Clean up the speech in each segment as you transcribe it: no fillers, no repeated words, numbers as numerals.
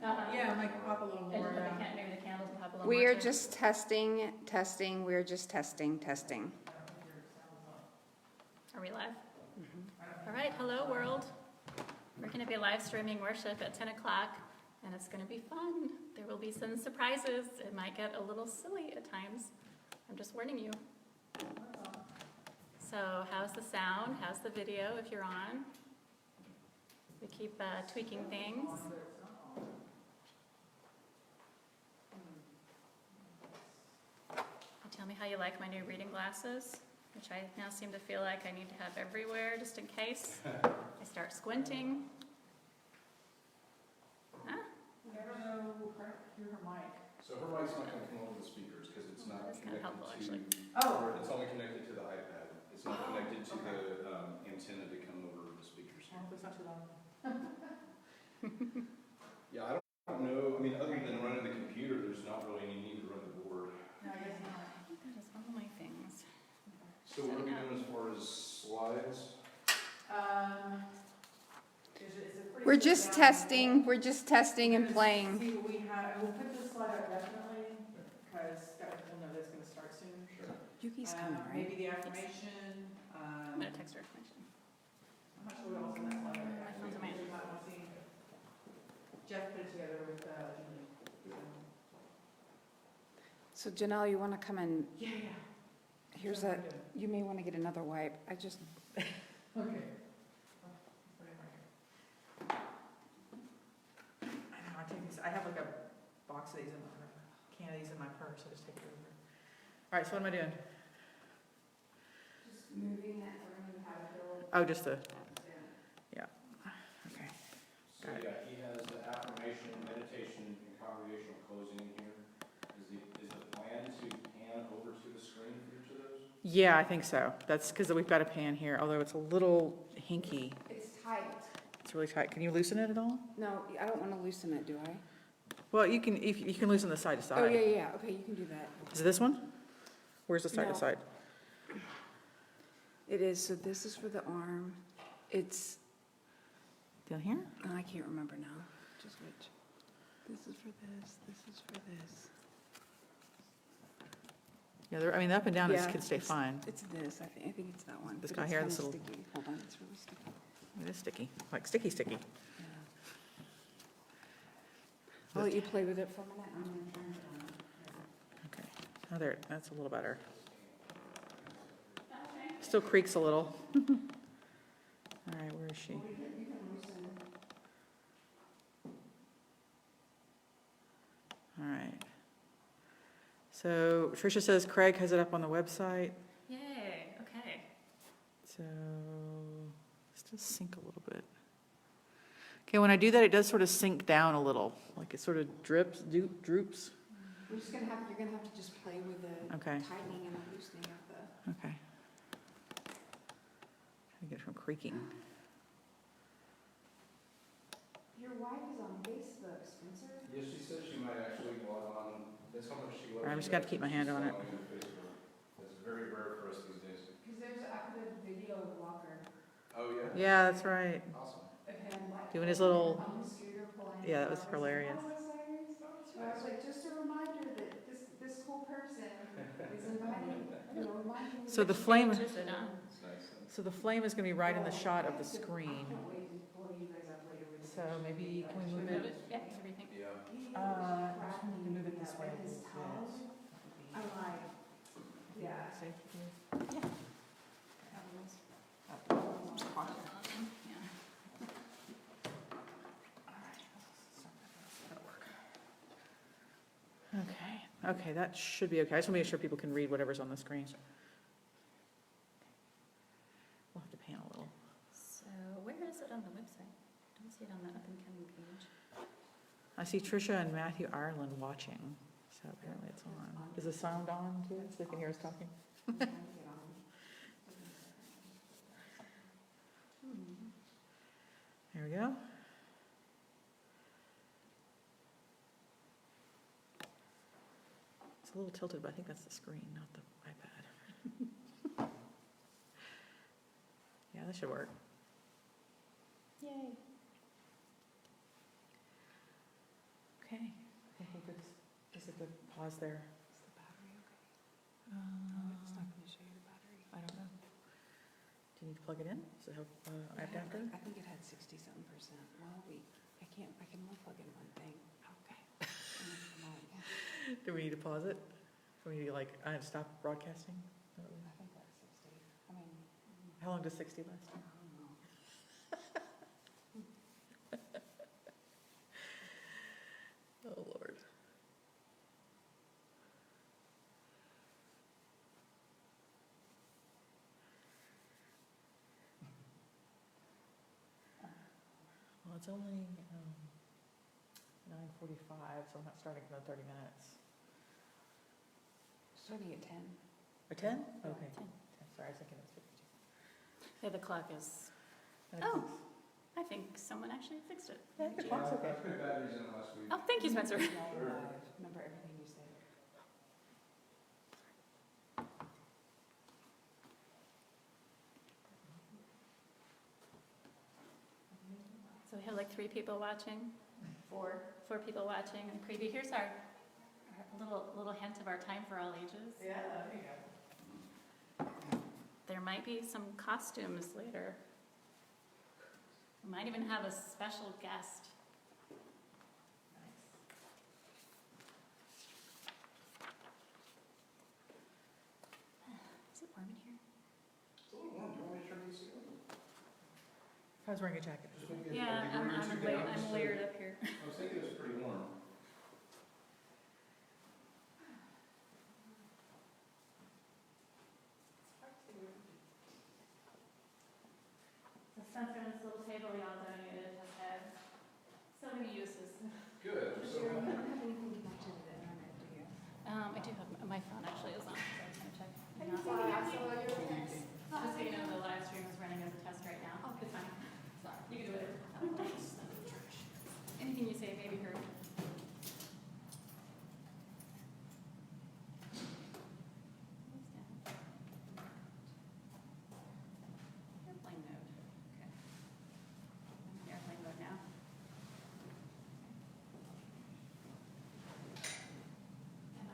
Yeah, like pop a little more. Maybe the candles will pop a little more. We are too. just testing. We're just testing. Are we live? All right, hello world. We're going to be live streaming worship at 10 o'clock, and it's going to be fun. There will be some surprises. It might get a little silly at times. I'm just warning you. So how's the sound? How's the video if you're on? We keep tweaking things. Tell me how you like my new reading glasses, which I now seem to feel like I need to have everywhere just in case I start squinting. Huh? Never know who her mic. So her mic's not going to come over the speakers because it's not That's kind of helpful, actually. Oh. It's only connected to the iPad. It's not connected to the antenna to come over the speakers. It's not too long. Yeah, I don't know. I mean, other than running the computer, there's not really any need to run the board. No, I guess not. I think that is all my things. So what are we doing as far as slides? We're just testing. We're just testing and playing. See what we have. We'll put this slide up definitely because we'll know that's going to start soon. Sure. Yuki's coming, right? Maybe the affirmation. I'm going to text her information. I'm not sure what else in that slide. My phone's in my hand. You might want to see. Jeff put it together with Julie. So Janelle, you want to come and Yeah. here's a. You may want to get another wipe. I just. Okay. I know, I take these, I have like a box of these in my, can of these in my purse, I just take it over. All right, so what am I doing? Just moving that room and have it build. Oh, just the, yeah, okay. So yeah, he has the affirmation, meditation, and congregational closing in here. Is the plan to pan over to the screen for each of those? Yeah, I think so. That's because we've got a pan here, although it's a little hinky. It's tight. It's really tight. Can you loosen it at all? No, I don't want to loosen it, do I? Well, you can, if you can loosen the side to side. Oh, yeah. Okay, you can do that. Is it this one? Where's the side No. to side? It is. So this is for the arm. It's. Down here? Oh, I can't remember now. Just which. This is for this. This is for this. Yeah, I mean, the up and down Yeah, can stay it's- fine. It's this. I think it's that one. This but guy it's here, kinda this little- sticky. Hold on, it's really sticky. It is sticky, like sticky. Yeah. I'll let you play with it for a minute. I'm gonna turn it on. Okay. Oh, there, that's a little better. Still creaks a little. All right, where is she? You can loosen. All right. So Tricia says Craig has it up on the website. Yay, okay. So let's just sink a little bit. Okay, when I do that, it does sort of sink down a little, like it sort of droops. We're just gonna have, you're gonna have to just play with the Okay. tightening and the loosening of the. Okay. I get it from creaking. Your wife is on Facebook, Spencer. Yes, she said she might actually log on. That's how much she loves. I'm just gonna keep my hand on it. That's very rare for us these days. Because I put a video of Walker. Oh, yeah? Yeah, that's right. Awesome. Doing his little, On the scooter pulling. yeah, that was hilarious. Oh, it's hilarious. So I was like, just a reminder that this cool person is inviting, reminding. So the flame, Is it on? It's nice. so the flame is gonna be right in the shot of the screen. I can't wait to blow you guys up later with. So maybe, can we move Move it? it? Yeah, what do you think? Yeah. I just need to move it this way. I'm like, yeah. Okay, that should be okay. I just want to make sure people can read whatever's on the screen. We'll have to pan a little. So where is it on the website? I don't see it on the up and coming page. I see Tricia and Matthew Ireland watching, so apparently it's on. Is the sound on too, so they can hear us talking? There we go. It's a little tilted, but I think that's the screen, not the iPad. Yeah, that should work. Yay. Okay, I think it's, is a good pause there. Is the battery okay? No, it's not gonna show you the battery. I don't know. Do you need to plug it in? Does it have adapter? I think it had 60-something percent. Well, I can only plug in one thing. Okay. I Do we need to pause it? Do we need to like, stop broadcasting? think that's 60. I mean, How long does 60 last? I don't know. Oh, Lord. Well, it's only 9:45, so I'm not starting for another 30 minutes. Starting at 10. Or 10? Yeah. Okay. 10. Sorry, I was thinking it was 52. Yeah, the clock is, And Oh. it's- I think someone actually fixed it. Yeah, the clock's okay. I put batteries in last week. Oh, thank you, Spencer. Remember everything you said. So we have like 3 people watching, 4 people watching, and preview. Here's our little hint of our time for all ages. Yeah, there you go. There might be some costumes later. We might even have a special guest. Is it warm in here? It's a little warm, do you want me to turn these on? I was wearing a jacket. Just gonna get- Yeah, are you wearing two gowns? I'm layered up here. I was thinking it was pretty warm. So Spencer, this little table y'all donated has had so many uses. Good, I'm so You happy. don't have anything connected to the internet, do you? I do have, my phone actually is on, so I was gonna check. Just Just so you know, the live stream is running as a test right now. Oh, it's fine. Sorry, you can do whatever. Anything you say may be heard. Airplane mode, okay. I'm in airplane mode now. And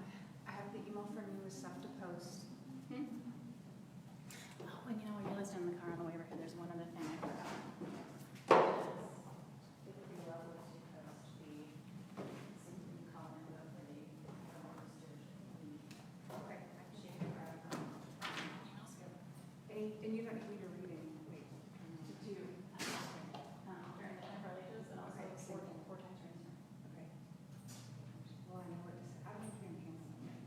I have the email from you with stuff to post. Oh, and you know, I realized in the car on the way over here, there's one other thing I forgot. It would be lovely to post the Simply Colin for the Okay. Shade of Brown. And you don't need to read it. Wait. To do, during the temporal ages and also Okay. four times during the Okay. Well, I know what to say. I don't have to be in hands on it.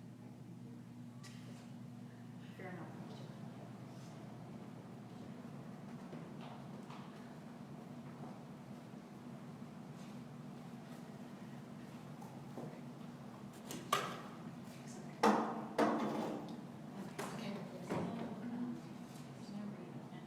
Fair enough. Okay. There's no read.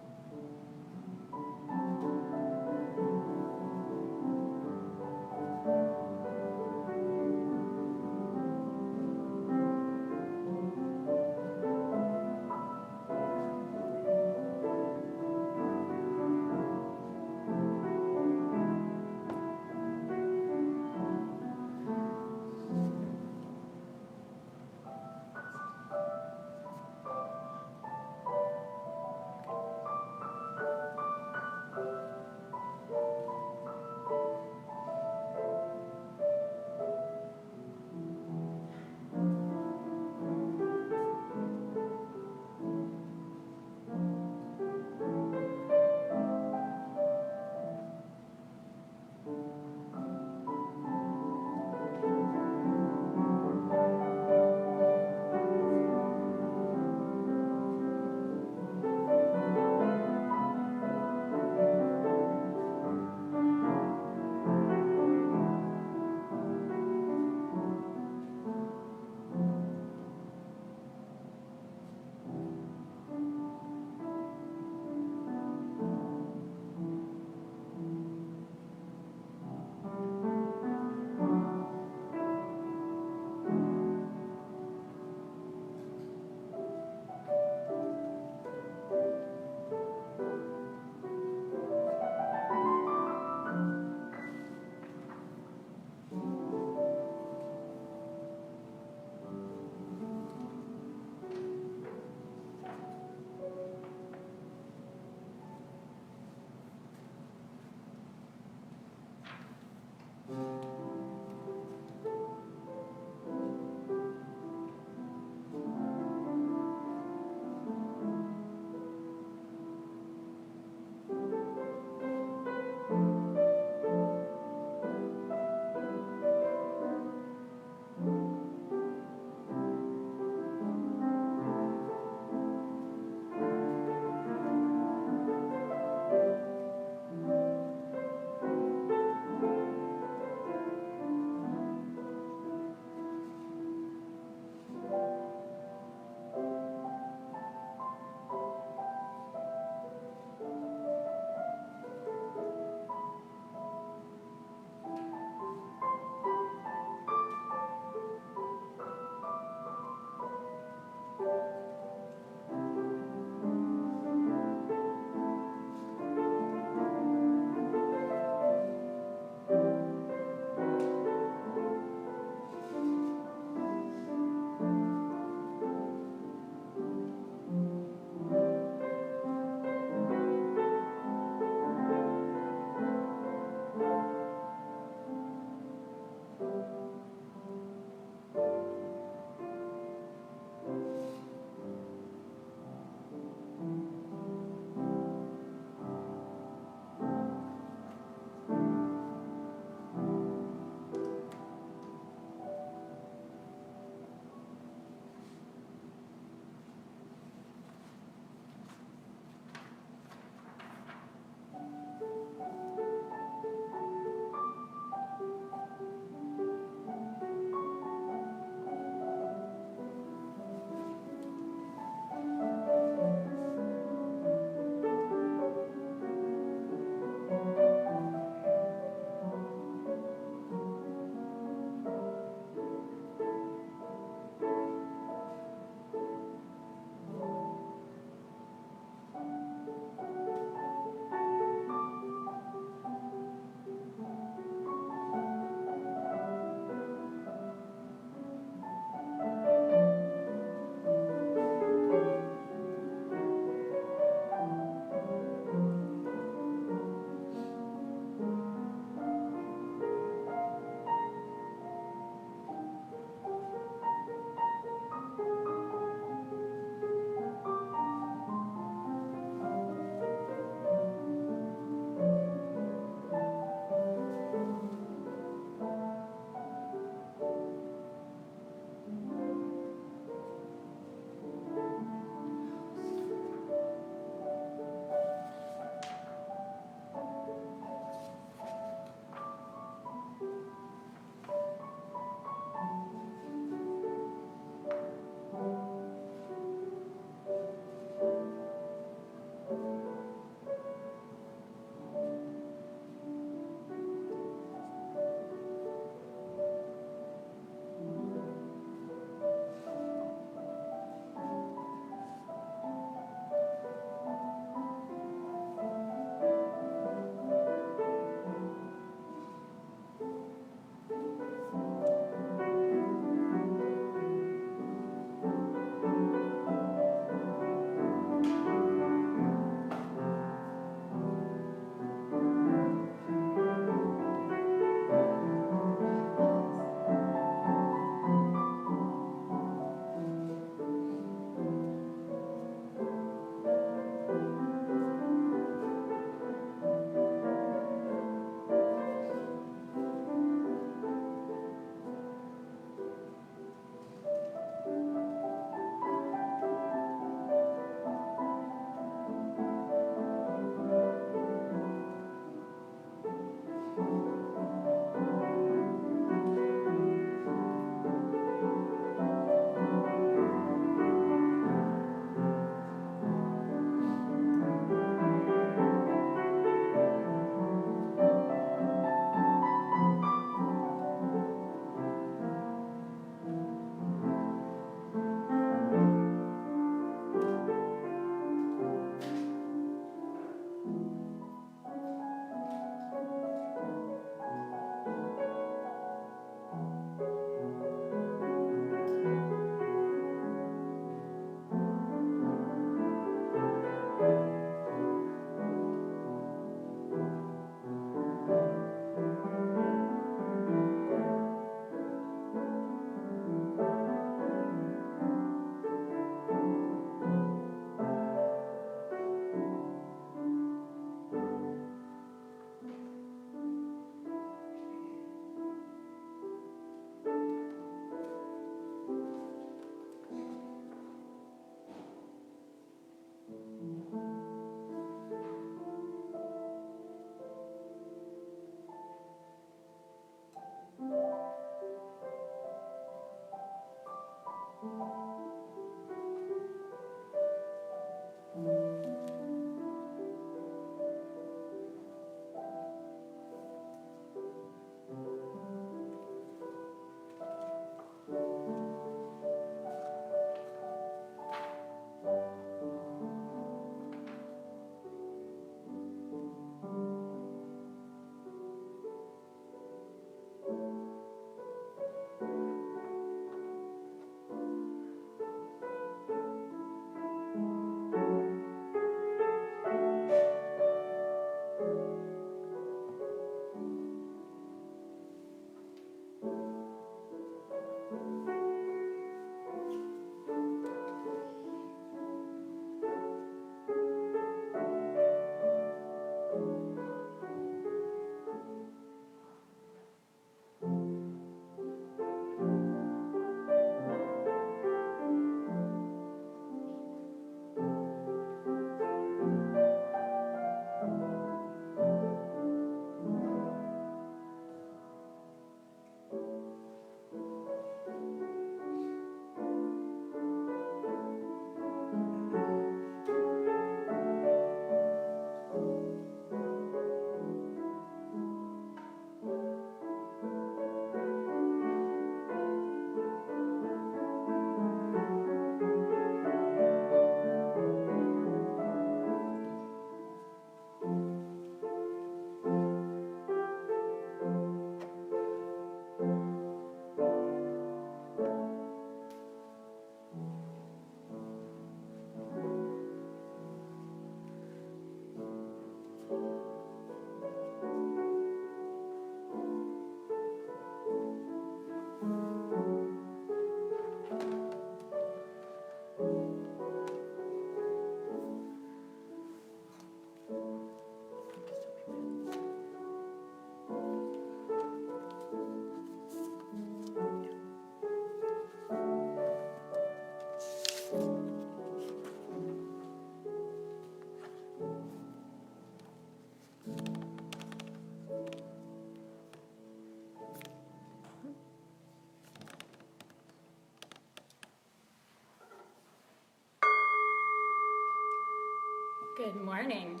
Good morning.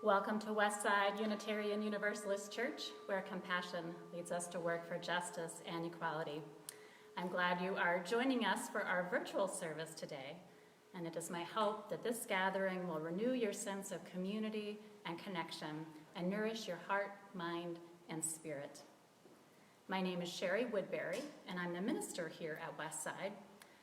Welcome to Westside Unitarian Universalist Church, where compassion leads us to work for justice and equality. I'm glad you are joining us for our virtual service today, and it is my hope that this gathering will renew your sense of community and connection and nourish your heart, mind, and spirit. My name is Sherry Woodbury, and I'm the minister here at Westside.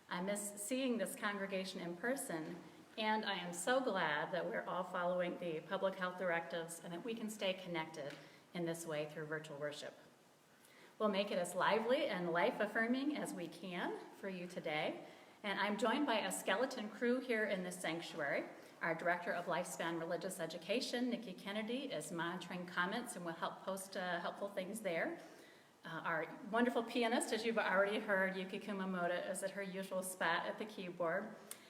I miss seeing this congregation in person, and I am so glad that we're all following the public health directives and that we can stay connected in this way through virtual worship. We'll make it as lively and life-affirming as we can for you today. And I'm joined by a skeleton crew here in the sanctuary. Our Director of Lifespan Religious Education, Nikki Kennedy, is monitoring comments and will help post helpful things there. Our wonderful pianist, as you've already heard, Yuki Kumamoto, is at her usual spot at the keyboard.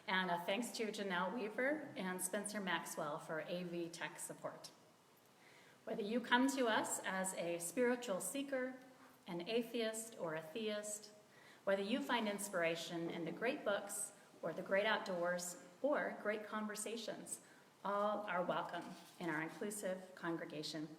And thanks to Janelle Weaver and Spencer Maxwell for AV tech support. Whether you come to us as a spiritual seeker, an atheist, or a theist, whether you find inspiration in the great books or the great outdoors or great conversations, all are welcome in our inclusive congregation.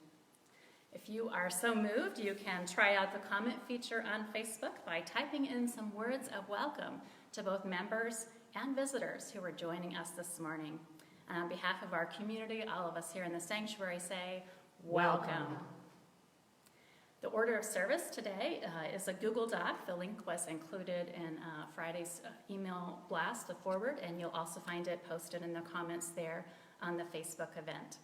If you are so moved, you can try out the comment feature on Facebook by typing in some words of welcome to both members and visitors who are joining us this morning. And on behalf of our community, all of us here in the sanctuary say, welcome. The order of service today is a Google Doc. The link was included in Friday's email blast, the forward, and you'll also find it posted in the comments there on the Facebook event.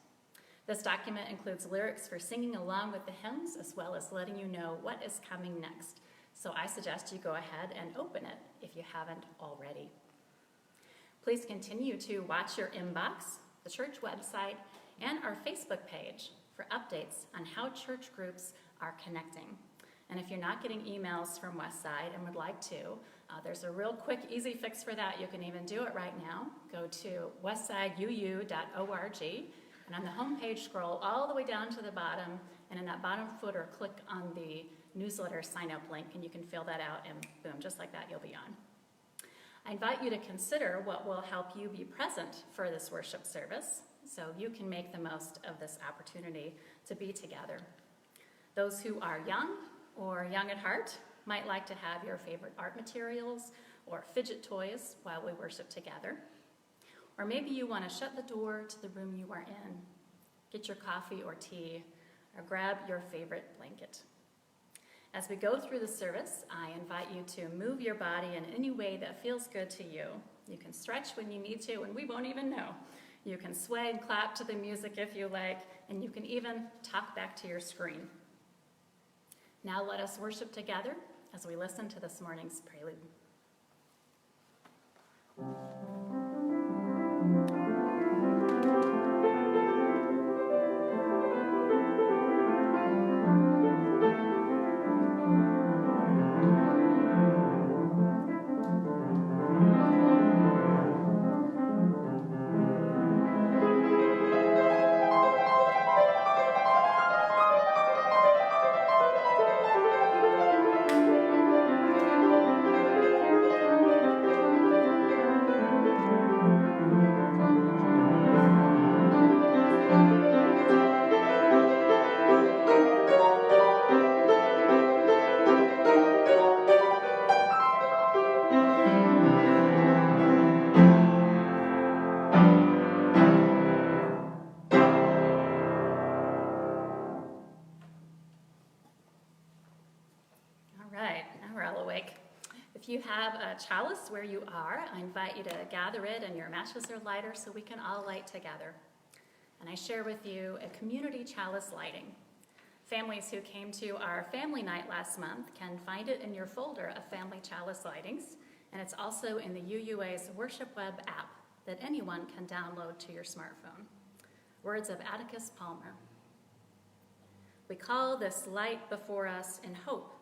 This document includes lyrics for singing along with the hymns, as well as letting you know what is coming next. So I suggest you go ahead and open it if you haven't already. Please continue to watch your inbox, the church website, and our Facebook page for updates on how church groups are connecting. And if you're not getting emails from Westside and would like to, there's a real quick, easy fix for that. You can even do it right now. Go to westsideuu.org, and on the homepage, scroll all the way down to the bottom, and in that bottom footer, click on the newsletter sign-up link, and you can fill that out, and boom, just like that, you'll be on. I invite you to consider what will help you be present for this worship service so you can make the most of this opportunity to be together. Those who are young or young at heart might like to have your favorite art materials or fidget toys while we worship together. Or maybe you want to shut the door to the room you are in, get your coffee or tea, or grab your favorite blanket. As we go through the service, I invite you to move your body in any way that feels good to you. You can stretch when you need to, and we won't even know. You can sway and clap to the music if you like, and you can even talk back to your screen. Now let us worship together as we listen to this morning's prelude. If you have a chalice where you are, I invite you to gather it and your matches are lighter so we can all light together. And I share with you a community chalice lighting. Families who came to our family night last month can find it in your folder of family chalice lightings, and it's also in the UUA's Worship Web app that anyone can download to your smartphone. Words of Atticus Palmer. We call this light before us in hope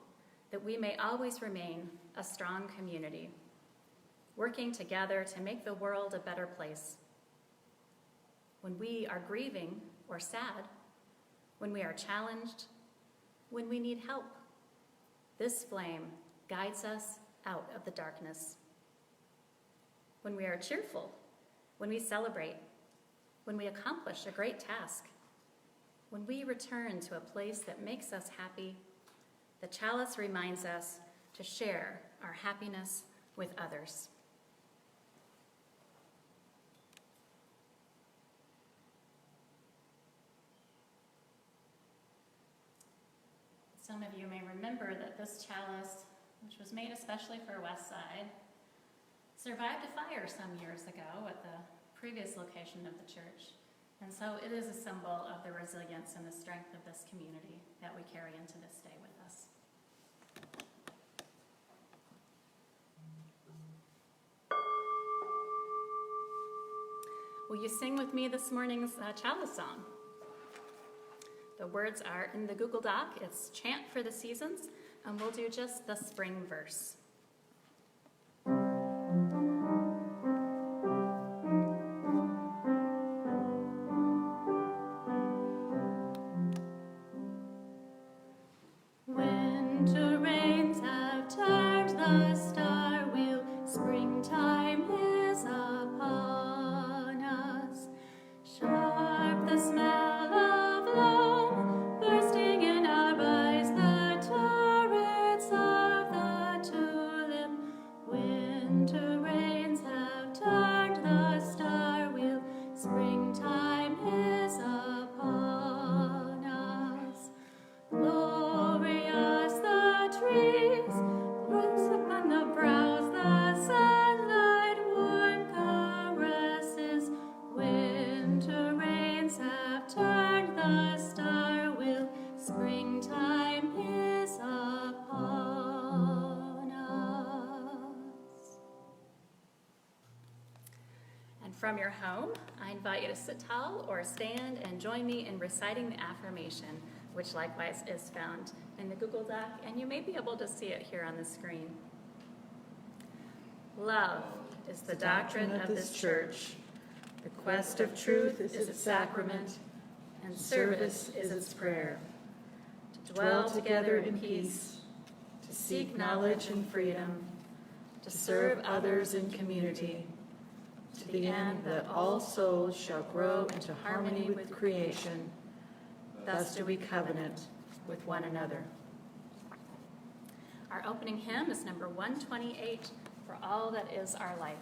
that we may always remain a strong community, working together to make the world a better place. When we are grieving or sad, when we are challenged, when we need help, this flame guides us out of the darkness. When we are cheerful, when we celebrate, when we accomplish a great task, when we return to a place that makes us happy, the chalice reminds us to share our happiness with others. Some of you may remember that this chalice, which was made especially for Westside, survived a fire some years ago at the previous location of the church. And so it is a symbol of the resilience and the strength of this community that we carry into this day with us. Will you sing with me this morning's chalice song? The words are in the Google Doc. It's Chant for the Seasons, and we'll do just the spring verse. Winter rains have turned the star wheel, springtime is upon us. Sharp the smell of loam, bursting in our eyes, the turrets of the tulip. Winter rains have turned the star wheel, springtime is upon us. Glorious the trees, roots upon the brows, the sunlight warm caresses. Winter rains have turned the star wheel, springtime is upon us. And from your home, I invite you to sit tall or stand and join me in reciting the affirmation, which likewise is found in the Google Doc, and you may be able to see it here on the screen. Love is the doctrine of this church. The quest of truth is its sacrament, and service is its prayer. To dwell together in peace, to seek knowledge and freedom, to serve others in community, to the end that all souls shall grow into harmony with creation. Thus do we covenant with one another. Our opening hymn is number 128, For All That Is Our Life.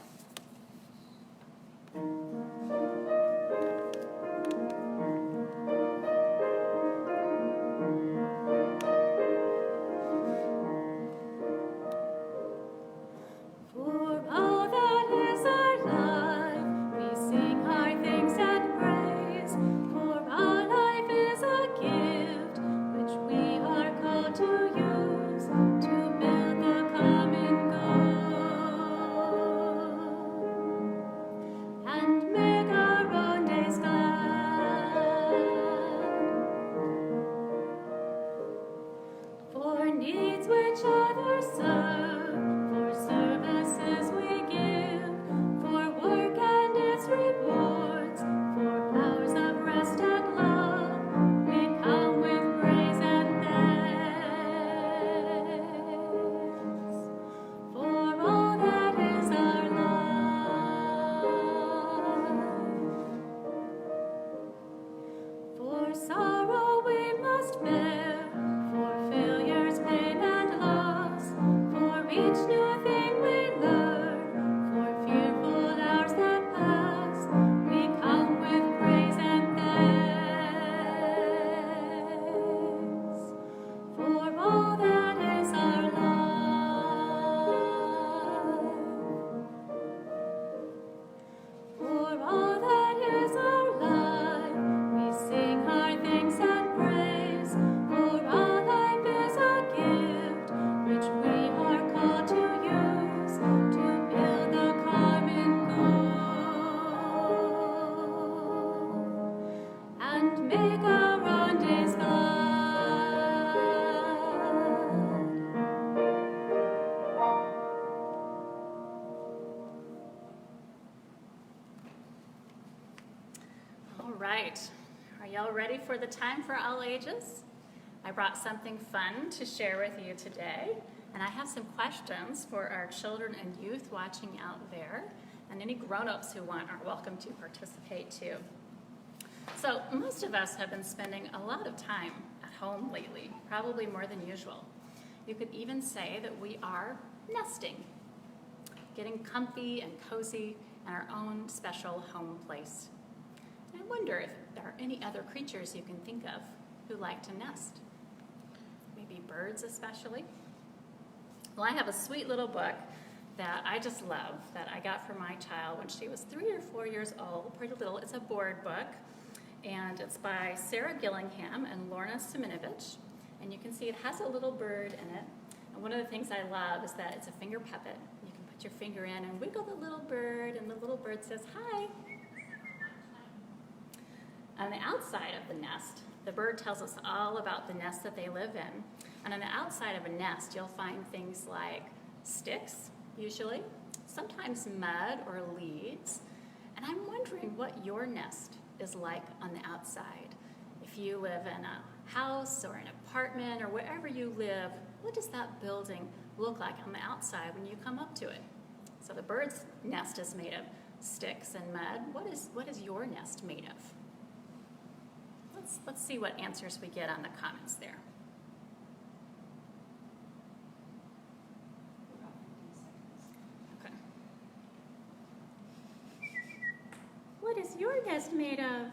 Are y'all ready for the time for all ages? I brought something fun to share with you today, and I have some questions for our children and youth watching out there, and any grown-ups who want are welcome to participate too. So most of us have been spending a lot of time at home lately, probably more than usual. You could even say that we are nesting, getting comfy and cozy in our own special home place. I wonder if there are any other creatures you can think of who like to nest. Maybe birds especially. Well, I have a sweet little book that I just love that I got for my child when she was 3 or 4 years old, pretty little. It's a board book, and it's by Sarah Gillingham and Lorna Simonovich. And you can see it has a little bird in it. And one of the things I love is that it's a finger puppet. You can put your finger in and wiggle the little bird, and the little bird says, "Hi." On the outside of the nest, the bird tells us all about the nest that they live in. And on the outside of a nest, you'll find things like sticks, usually, sometimes mud or leaves. And I'm wondering what your nest is like on the outside. If you live in a house or an apartment or wherever you live, what does that building look like on the outside when you come up to it? So the bird's nest is made of sticks and mud. What is your nest made of? Let's see what answers we get on the comments there. Okay. What is your nest made of?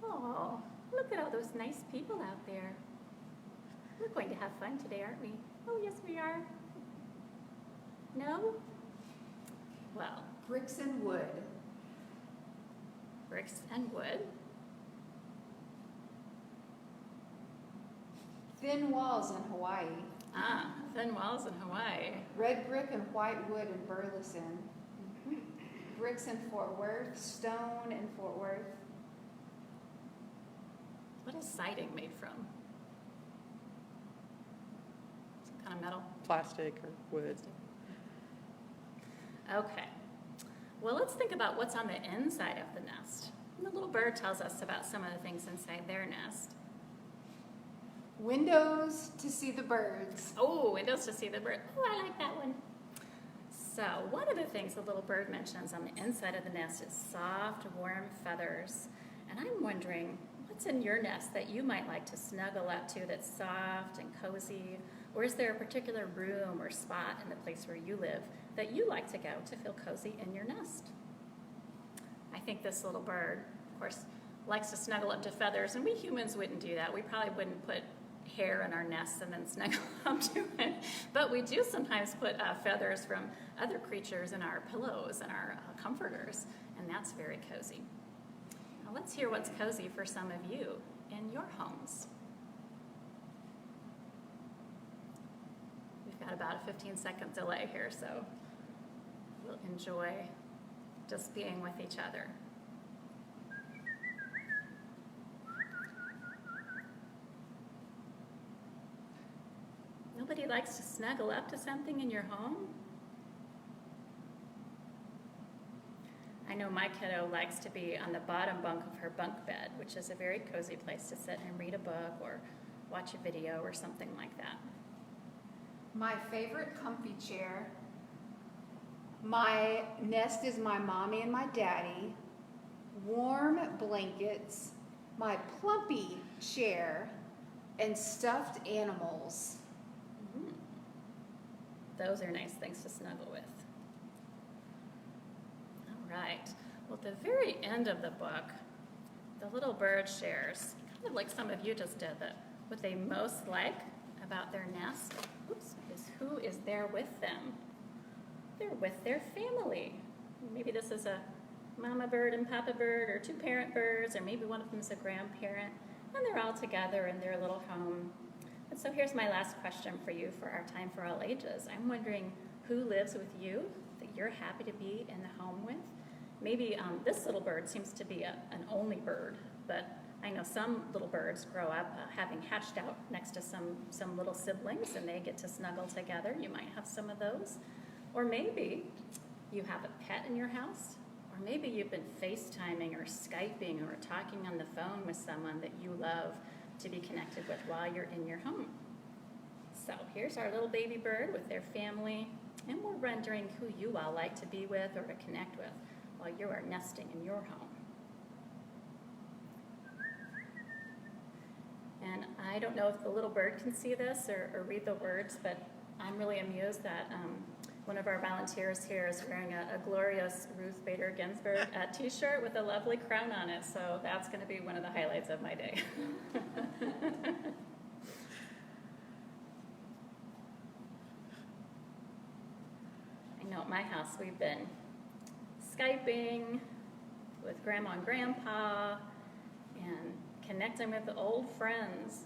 Oh, look at all those nice people out there. We're going to have fun today, aren't we? Oh, yes, we are. No? Well, Bricks and wood. bricks and wood. Thin walls in Hawaii. Ah, thin walls in Hawaii. Red brick and white wood in Burleson. Bricks in Fort Worth. Stone in Fort Worth. What is siding made from? Some kind of metal? Plastic or wood. Okay. Well, let's think about what's on the inside of the nest. And the little bird tells us about some of the things inside their nest. Windows to see the birds. Oh, windows to see the bird. Oh, I like that one. So one of the things the little bird mentions on the inside of the nest is soft, warm feathers. And I'm wondering, what's in your nest that you might like to snuggle up to that's soft and cozy? Or is there a particular room or spot in the place where you live that you like to go to feel cozy in your nest? I think this little bird, of course, likes to snuggle up to feathers, and we humans wouldn't do that. We probably wouldn't put hair in our nests and then snuggle up to it. But we do sometimes put feathers from other creatures in our pillows and our comforters, and that's very cozy. Now let's hear what's cozy for some of you in your homes. We've got about a 15-second delay here, so we'll enjoy just being with each other. Nobody likes to snuggle up to something in your home? I know my kiddo likes to be on the bottom bunk of her bunk bed, which is a very cozy place to sit and read a book or watch a video or something like that. My favorite comfy chair. My nest is my mommy and my daddy. Warm blankets, my plumpy chair, and stuffed animals. Those are nice things to snuggle with. All right. Well, at the very end of the book, the little bird shares, kind of like some of you just did, that what they most like about their nest is who is there with them. They're with their family. Maybe this is a mama bird and papa bird, or two parent birds, or maybe one of them is a grandparent, and they're all together in their little home. And so here's my last question for you for our Time for All Ages. I'm wondering who lives with you that you're happy to be in the home with. Maybe this little bird seems to be an only bird, but I know some little birds grow up having hatched out next to some little siblings, and they get to snuggle together. You might have some of those. Or maybe you have a pet in your house, or maybe you've been FaceTiming or Skyping or talking on the phone with someone that you love to be connected with while you're in your home. So here's our little baby bird with their family, and we're wondering who you all like to be with or to connect with while you are nesting in your home. And I don't know if the little bird can see this or read the words, but I'm really amused that one of our volunteers here is wearing a glorious Ruth Bader Ginsburg t-shirt with a lovely crown on it, so that's going to be one of the highlights of my day. I know at my house we've been Skyping with Grandma and Grandpa and connecting with old friends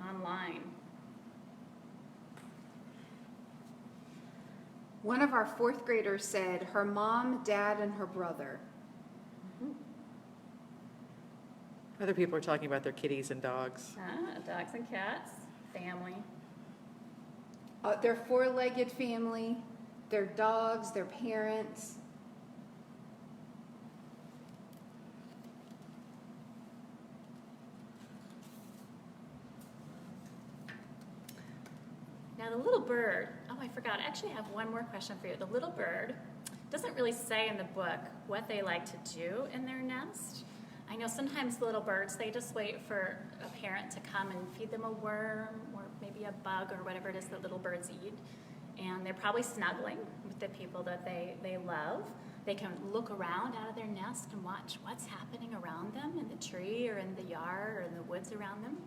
online. One of our fourth graders said her mom, dad, and her brother. Other people are talking about their kitties and dogs. Dogs and cats, family. Their four-legged family, their dogs, their parents. Now the little bird, I forgot, I actually have one more question for you. The little bird doesn't really say in the book what they like to do in their nest. I know sometimes little birds, they just wait for a parent to come and feed them a worm or maybe a bug or whatever it is that little birds eat. And they're probably snuggling with the people that they love. They can look around out of their nest and watch what's happening around them in the tree or in the yard or in the woods around them.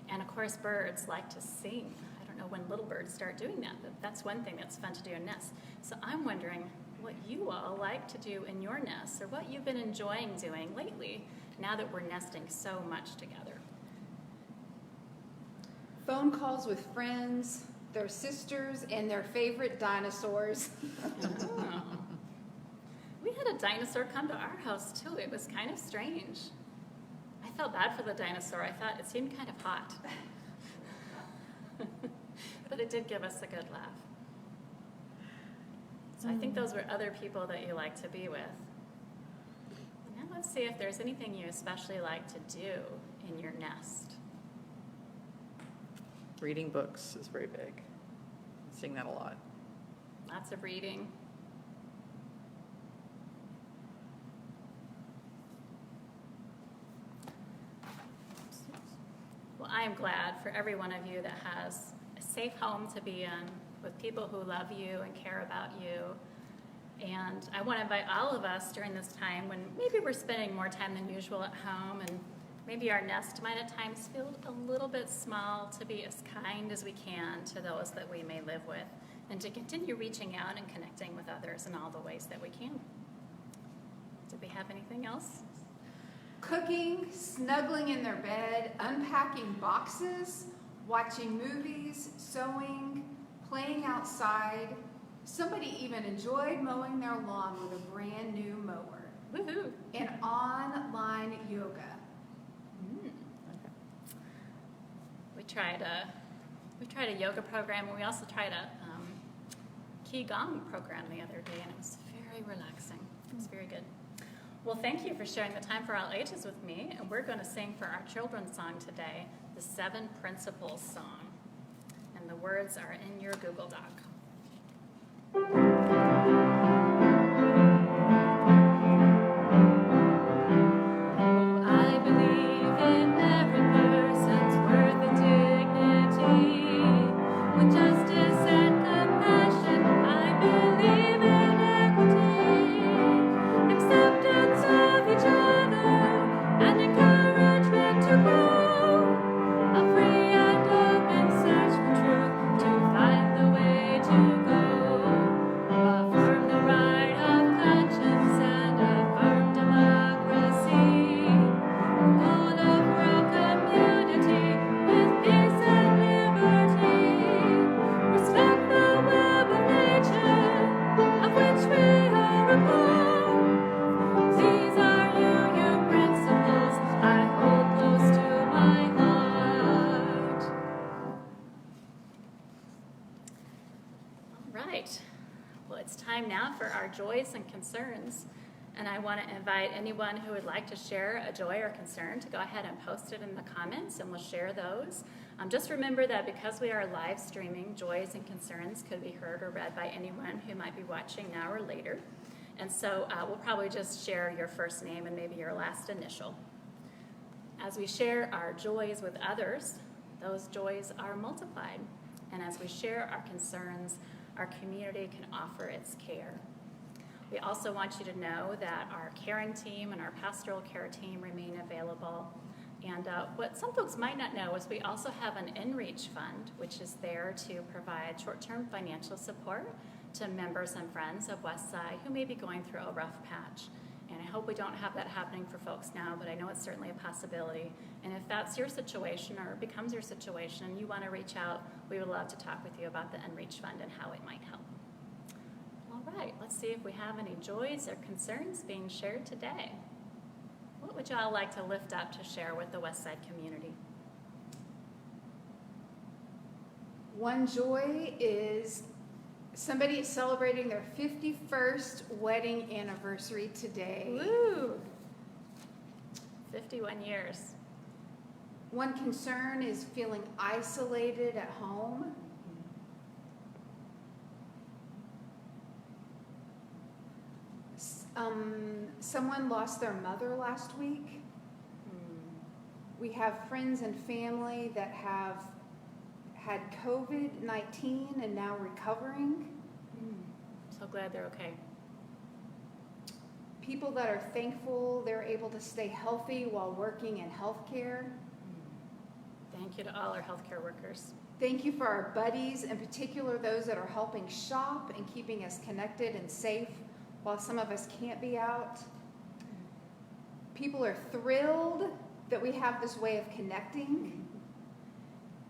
And of course, birds like to sing. I don't know when little birds start doing that, but that's one thing that's fun to do in nests. So I'm wondering what you all like to do in your nests, or what you've been enjoying doing lately now that we're nesting so much together. Phone calls with friends, their sisters, and their favorite dinosaurs. Oh. We had a dinosaur come to our house too. It was kind of strange. I felt bad for the dinosaur. I thought it seemed kind of hot. But it did give us a good laugh. So I think those were other people that you like to be with. Now let's see if there's anything you especially like to do in your nest. Reading books is very big. I'm seeing that a lot. Lots of reading. Well, I am glad for every one of you that has a safe home to be in with people who love you and care about you. And I want to invite all of us during this time when maybe we're spending more time than usual at home and maybe our nest might at times feel a little bit small, to be as kind as we can to those that we may live with and to continue reaching out and connecting with others in all the ways that we can. Did we have anything else? Cooking, snuggling in their bed, unpacking boxes, watching movies, sewing, playing outside. Somebody even enjoyed mowing their lawn with a brand new mower. Woohoo! And online yoga. We tried a yoga program, and we also tried a Qigong program the other day, and it was very relaxing. It was very good. Well, thank you for sharing the time for all ages with me, and we're going to sing for our children's song today, the 7 Principles song. And the words are in your Google Doc. I believe in every person's worth and dignity. With justice and compassion, I believe in equity. Acceptance of each other and encouragement to grow. A free and open search for truth to find the way to go. Affirm the right of conscience and affirm democracy. All of world community with peace and liberty. Respect the web of nature of which we are a part. These are you principles I hold close to my heart. All right. Well, it's time now for our joys and concerns. And I want to invite anyone who would like to share a joy or concern to go ahead and post it in the comments, and we'll share those. Just remember that because we are live streaming, joys and concerns could be heard or read by anyone who might be watching now or later. And so we'll probably just share your first name and maybe your last initial. As we share our joys with others, those joys are multiplied. And as we share our concerns, our community can offer its care. We also want you to know that our caring team and our pastoral care team remain available. And what some folks might not know is we also have an InReach fund, which is there to provide short-term financial support to members and friends of Westside who may be going through a rough patch. And I hope we don't have that happening for folks now, but I know it's certainly a possibility. And if that's your situation or becomes your situation and you want to reach out, we would love to talk with you about the InReach fund and how it might help. All right, let's see if we have any joys or concerns being shared today. What would y'all like to lift up to share with the Westside community? One joy is somebody is celebrating their 51st wedding anniversary today. Woo! 51 years. One concern is feeling isolated at home. Someone lost their mother last week. We have friends and family that have had COVID-19 and now recovering. So glad they're okay. People that are thankful they're able to stay healthy while working in healthcare. Thank you to all our healthcare workers. Thank you for our buddies, in particular those that are helping shop and keeping us connected and safe while some of us can't be out. People are thrilled that we have this way of connecting.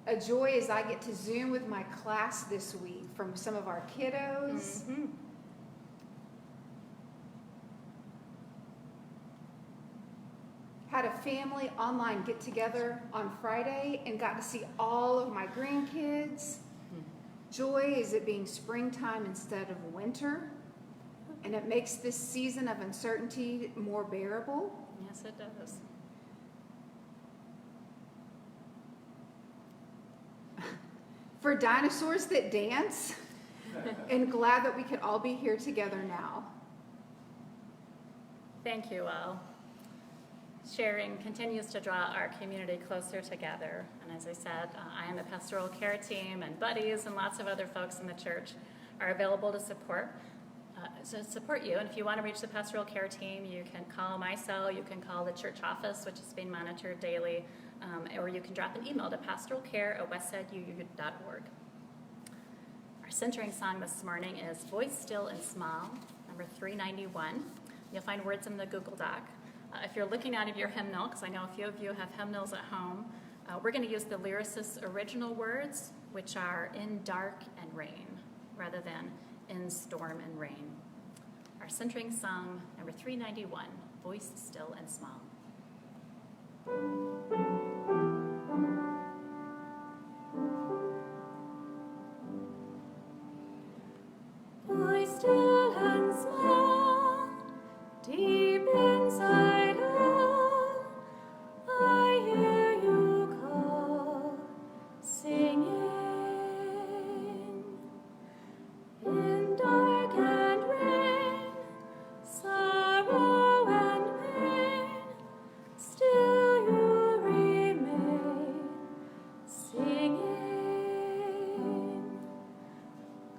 A joy is I get to Zoom with my class this week from some of our kiddos. Had a family online get together on Friday and got to see all of my grandkids. Joy is it being springtime instead of winter. and it makes this season of uncertainty more bearable. Yes, it does. For dinosaurs that dance, and glad that we could all be here together now. Thank you all. Sharing continues to draw our community closer together. And as I said, I and the pastoral care team and buddies and lots of other folks in the church are available to support you. And if you want to reach the pastoral care team, you can call my cell, you can call the church office, which is being monitored daily, or you can drop an email to pastoralcare@westsideu.org. Our centering song this morning is Voice Still and Small, number 391. You'll find words in the Google Doc. If you're looking out of your hymnal, because I know a few of you have hymnals at home, we're going to use the lyricist's original words, which are in dark and rain, rather than in storm and rain. Our centering song, number 391, Voice Still and Small. Voice still and small, deep inside out, I hear you call, singing. In dark and rain, sorrow and pain, still you remain, singing.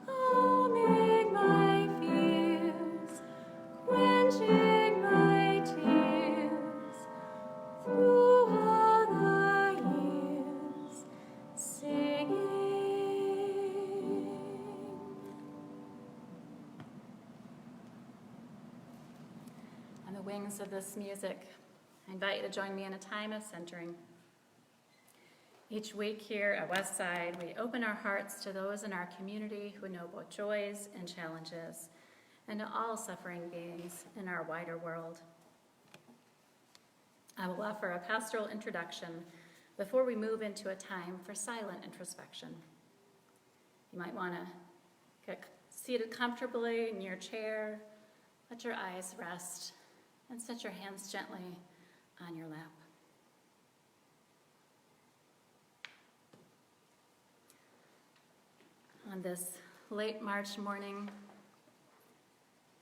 Calming my fears, quenching my tears, through all the years, singing. On the wings of this music, I invite you to join me in a time of centering. Each week here at Westside, we open our hearts to those in our community who know both joys and challenges, and to all suffering beings in our wider world. I will offer a pastoral introduction before we move into a time for silent introspection. You might want to get seated comfortably in your chair, let your eyes rest, and set your hands gently on your lap. On this late March morning,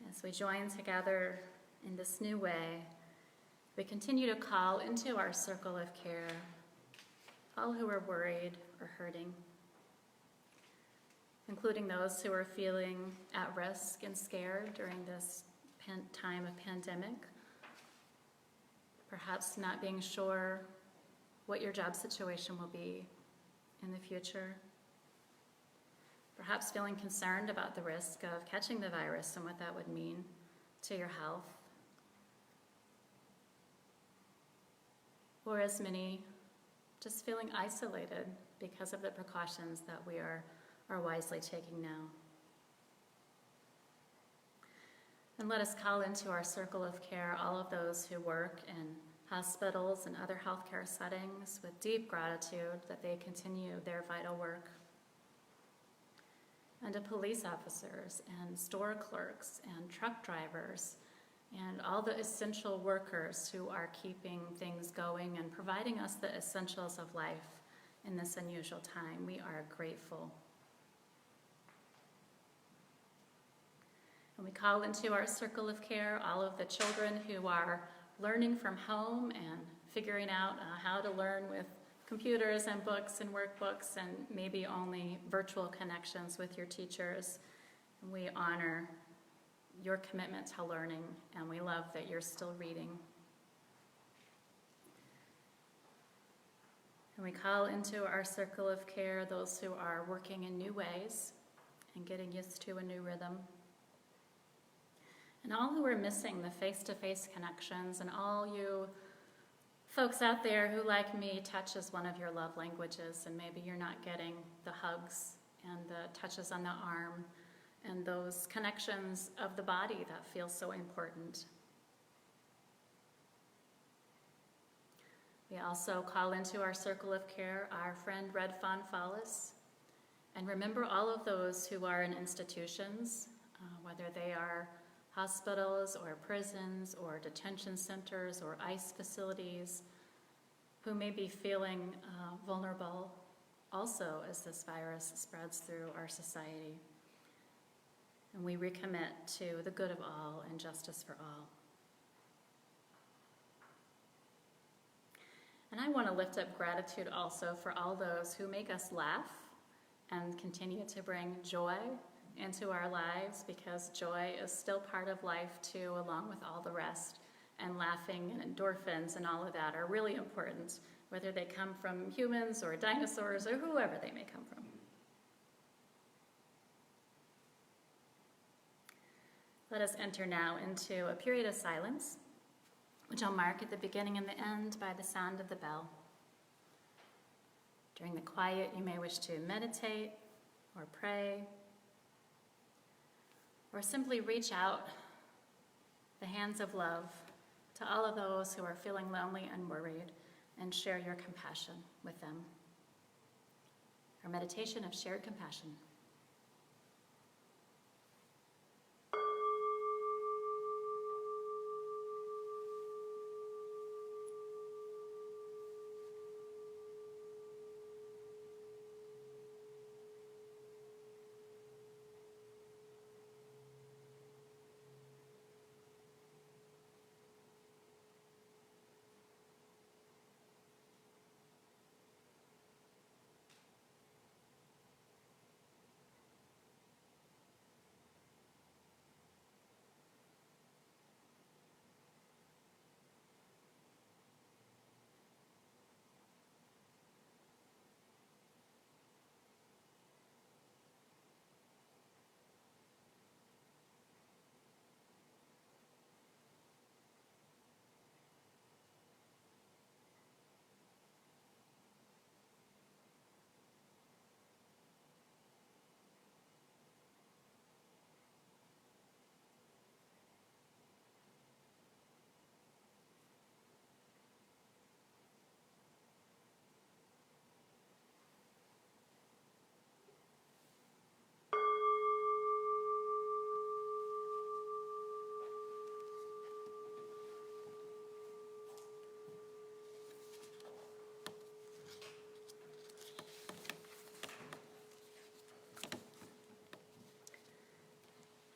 as we join together in this new way, we continue to call into our circle of care all who are worried or hurting, including those who are feeling at risk and scared during this time of pandemic, perhaps not being sure what your job situation will be in the future, perhaps feeling concerned about the risk of catching the virus and what that would mean to your health, or as many, just feeling isolated because of the precautions that we are wisely taking now. And let us call into our circle of care all of those who work in hospitals and other healthcare settings with deep gratitude that they continue their vital work. And to police officers and store clerks and truck drivers and all the essential workers who are keeping things going and providing us the essentials of life in this unusual time. We are grateful. And we call into our circle of care all of the children who are learning from home and figuring out how to learn with computers and books and workbooks and maybe only virtual connections with your teachers. And we honor your commitment to learning, and we love that you're still reading. And we call into our circle of care those who are working in new ways and getting used to a new rhythm. And all who are missing the face-to-face connections, and all you folks out there who, like me, touch is one of your love languages, and maybe you're not getting the hugs and the touches on the arm and those connections of the body that feel so important. We also call into our circle of care our friend Red Fawn Fallis, and remember all of those who are in institutions, whether they are hospitals or prisons or detention centers or ICE facilities, who may be feeling vulnerable also as this virus spreads through our society. And we recommit to the good of all and justice for all. And I want to lift up gratitude also for all those who make us laugh and continue to bring joy into our lives, because joy is still part of life too, along with all the rest. And laughing and endorphins and all of that are really important, whether they come from humans or dinosaurs or whoever they may come from. Let us enter now into a period of silence, which I'll mark at the beginning and the end by the sound of the bell. During the quiet, you may wish to meditate or pray, or simply reach out the hands of love to all of those who are feeling lonely and worried, and share your compassion with them. Our meditation of shared compassion.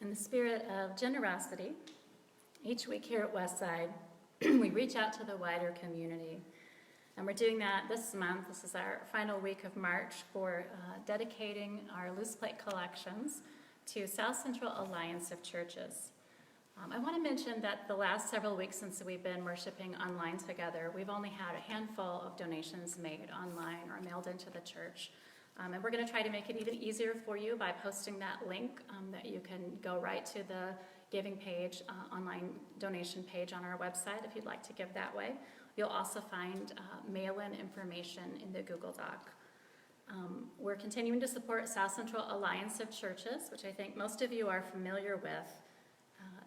In the spirit of generosity, each week here at Westside, we reach out to the wider community. And we're doing that this month. This is our final week of March for dedicating our loose plate collections to South Central Alliance of Churches. I want to mention that the last several weeks since we've been worshiping online together, we've only had a handful of donations made online or mailed into the church. And we're going to try to make it even easier for you by posting that link that you can go right to the giving page, online donation page on our website if you'd like to give that way. You'll also find mail-in information in the Google Doc. We're continuing to support South Central Alliance of Churches, which I think most of you are familiar with.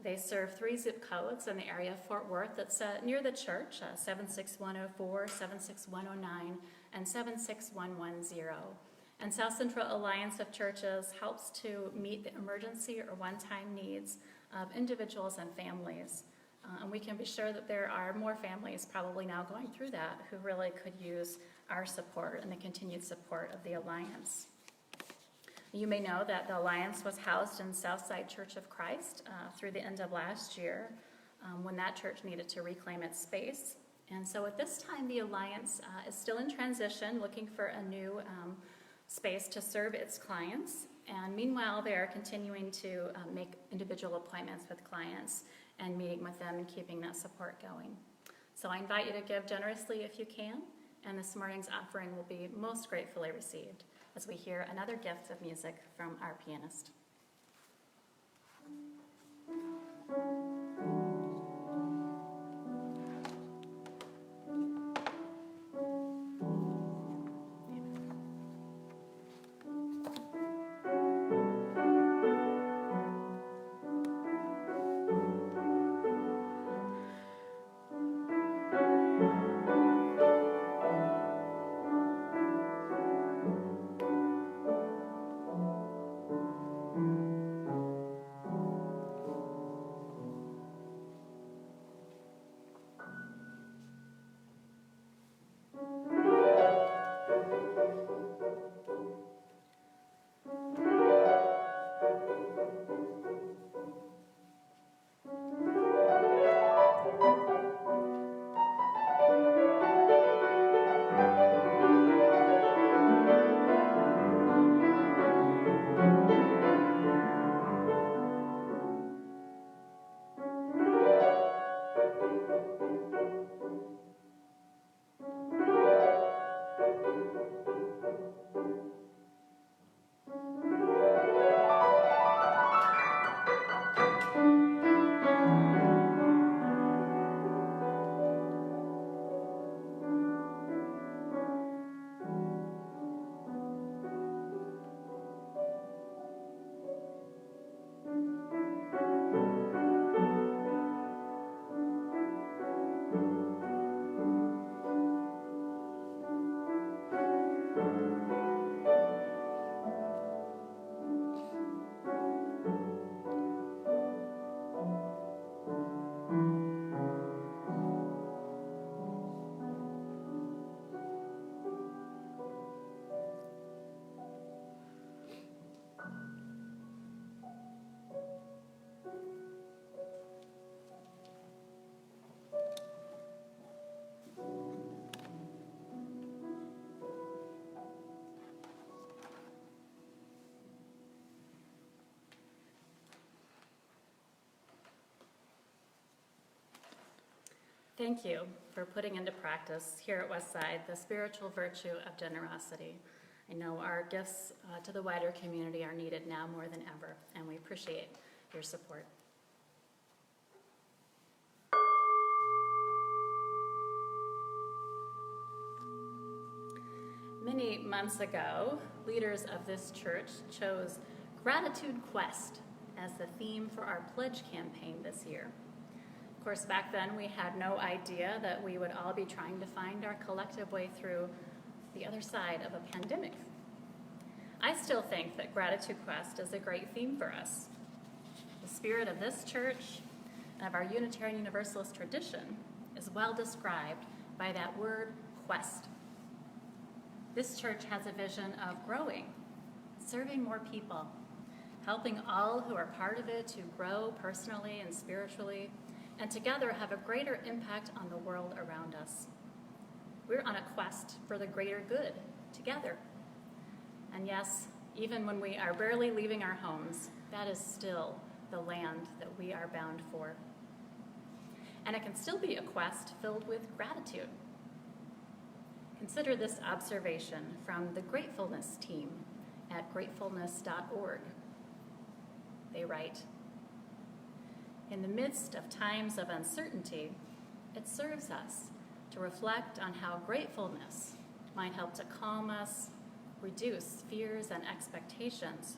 They serve 3 zip codes in the area of Fort Worth that's near the church, 76104, 76109, and 76110. And South Central Alliance of Churches helps to meet the emergency or one-time needs of individuals and families. And we can be sure that there are more families probably now going through that who really could use our support and the continued support of the Alliance. You may know that the Alliance was housed in Southside Church of Christ through the end of last year when that church needed to reclaim its space. And so at this time, the Alliance is still in transition, looking for a new space to serve its clients. And meanwhile, they are continuing to make individual appointments with clients and meeting with them and keeping that support going. So I invite you to give generously if you can, and this morning's offering will be most gratefully received as we hear another gift of music from our pianist. Thank you for putting into practice here at Westside the spiritual virtue of generosity. I know our gifts to the wider community are needed now more than ever, and we appreciate your support. Many months ago, leaders of this church chose Gratitude Quest as the theme for our pledge campaign this year. Of course, back then we had no idea that we would all be trying to find our collective way through the other side of a pandemic. I still think that Gratitude Quest is a great theme for us. The spirit of this church and of our Unitarian Universalist tradition is well described by that word, quest. This church has a vision of growing, serving more people, helping all who are part of it to grow personally and spiritually, and together have a greater impact on the world around us. We're on a quest for the greater good together. And yes, even when we are barely leaving our homes, that is still the land that we are bound for. And it can still be a quest filled with gratitude. Consider this observation from the Gratefulness team at gratefulness.org. They write, "In the midst of times of uncertainty, it serves us to reflect on how gratefulness might help to calm us, reduce fears and expectations,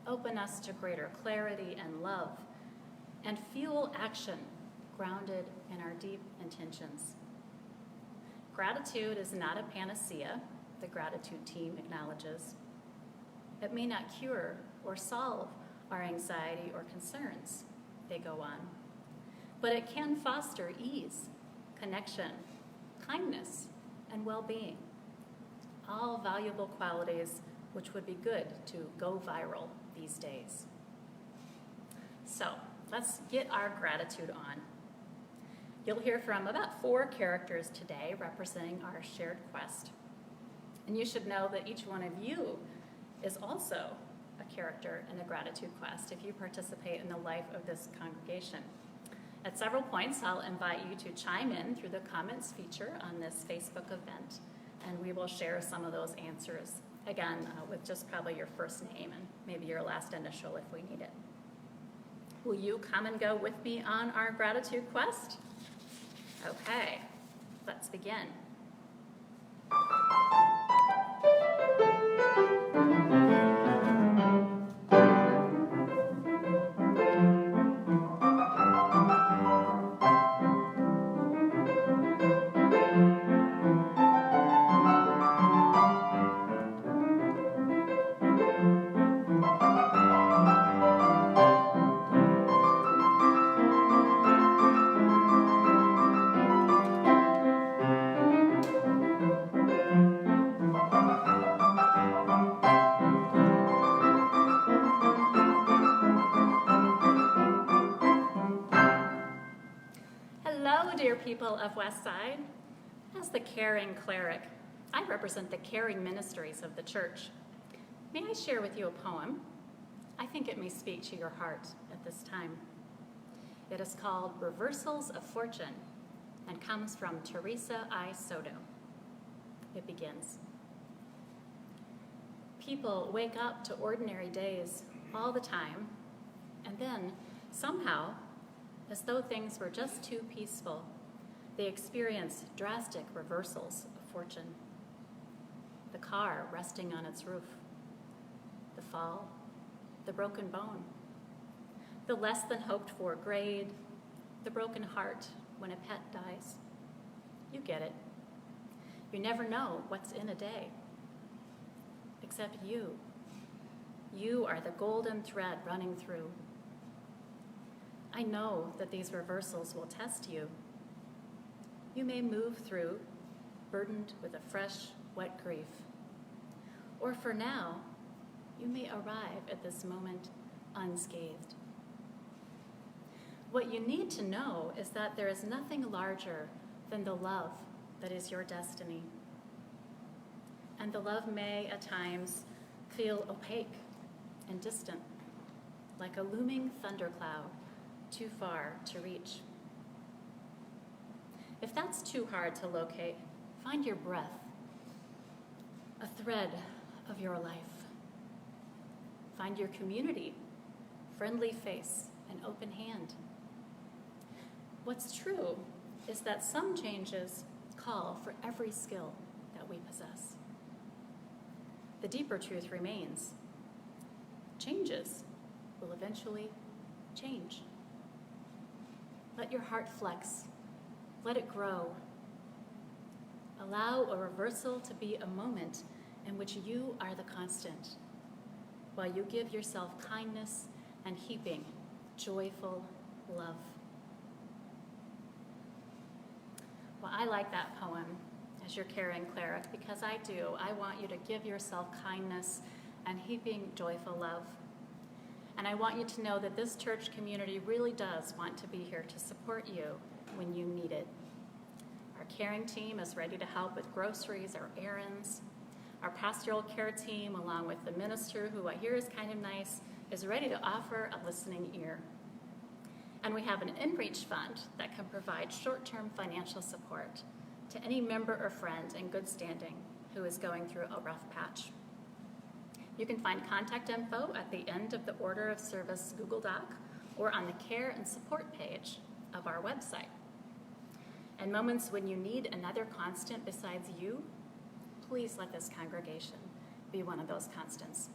open us to greater clarity and love, and fuel action grounded in our deep intentions." Gratitude is not a panacea, the Gratitude team acknowledges. It may not cure or solve our anxiety or concerns, they go on, but it can foster ease, connection, kindness, and well-being, all valuable qualities which would be good to go viral these days. So let's get our gratitude on. You'll hear from about 4 characters today representing our shared quest. And you should know that each one of you is also a character in the gratitude quest if you participate in the life of this congregation. At several points, I'll invite you to chime in through the comments feature on this Facebook event, and we will share some of those answers, again, with just probably your first name and maybe your last initial if we need it. Will you come and go with me on our gratitude quest? Okay, let's begin. Dear people of Westside, as the caring cleric, I represent the caring ministries of the church. May I share with you a poem? I think it may speak to your heart at this time. It is called Reversals of Fortune and comes from Teresa I. Soto. It begins. People wake up to ordinary days all the time, and then somehow, as though things were just too peaceful, they experience drastic reversals of fortune. The car resting on its roof, the fall, the broken bone, the less than hoped for grade, the broken heart when a pet dies. You get it. You never know what's in a day, except you. You are the golden thread running through. I know that these reversals will test you. You may move through, burdened with a fresh, wet grief. Or for now, you may arrive at this moment unscathed. What you need to know is that there is nothing larger than the love that is your destiny. And the love may, at times, feel opaque and distant, like a looming thundercloud too far to reach. If that's too hard to locate, find your breath, a thread of your life. Find your community, friendly face, and open hand. What's true is that some changes call for every skill that we possess. The deeper truth remains. Changes will eventually change. Let your heart flex. Let it grow. Allow a reversal to be a moment in which you are the constant, while you give yourself kindness and heaping joyful love. Well, I like that poem as your caring cleric because I do. I want you to give yourself kindness and heaping joyful love. And I want you to know that this church community really does want to be here to support you when you need it. Our caring team is ready to help with groceries or errands. Our pastoral care team, along with the minister, who I hear is kind of nice, is ready to offer a listening ear. And we have an InReach fund that can provide short-term financial support to any member or friend in good standing who is going through a rough patch. You can find contact info at the end of the Order of Service Google Doc or on the Care and Support page of our website. And moments when you need another constant besides you, please let this congregation be one of those constants.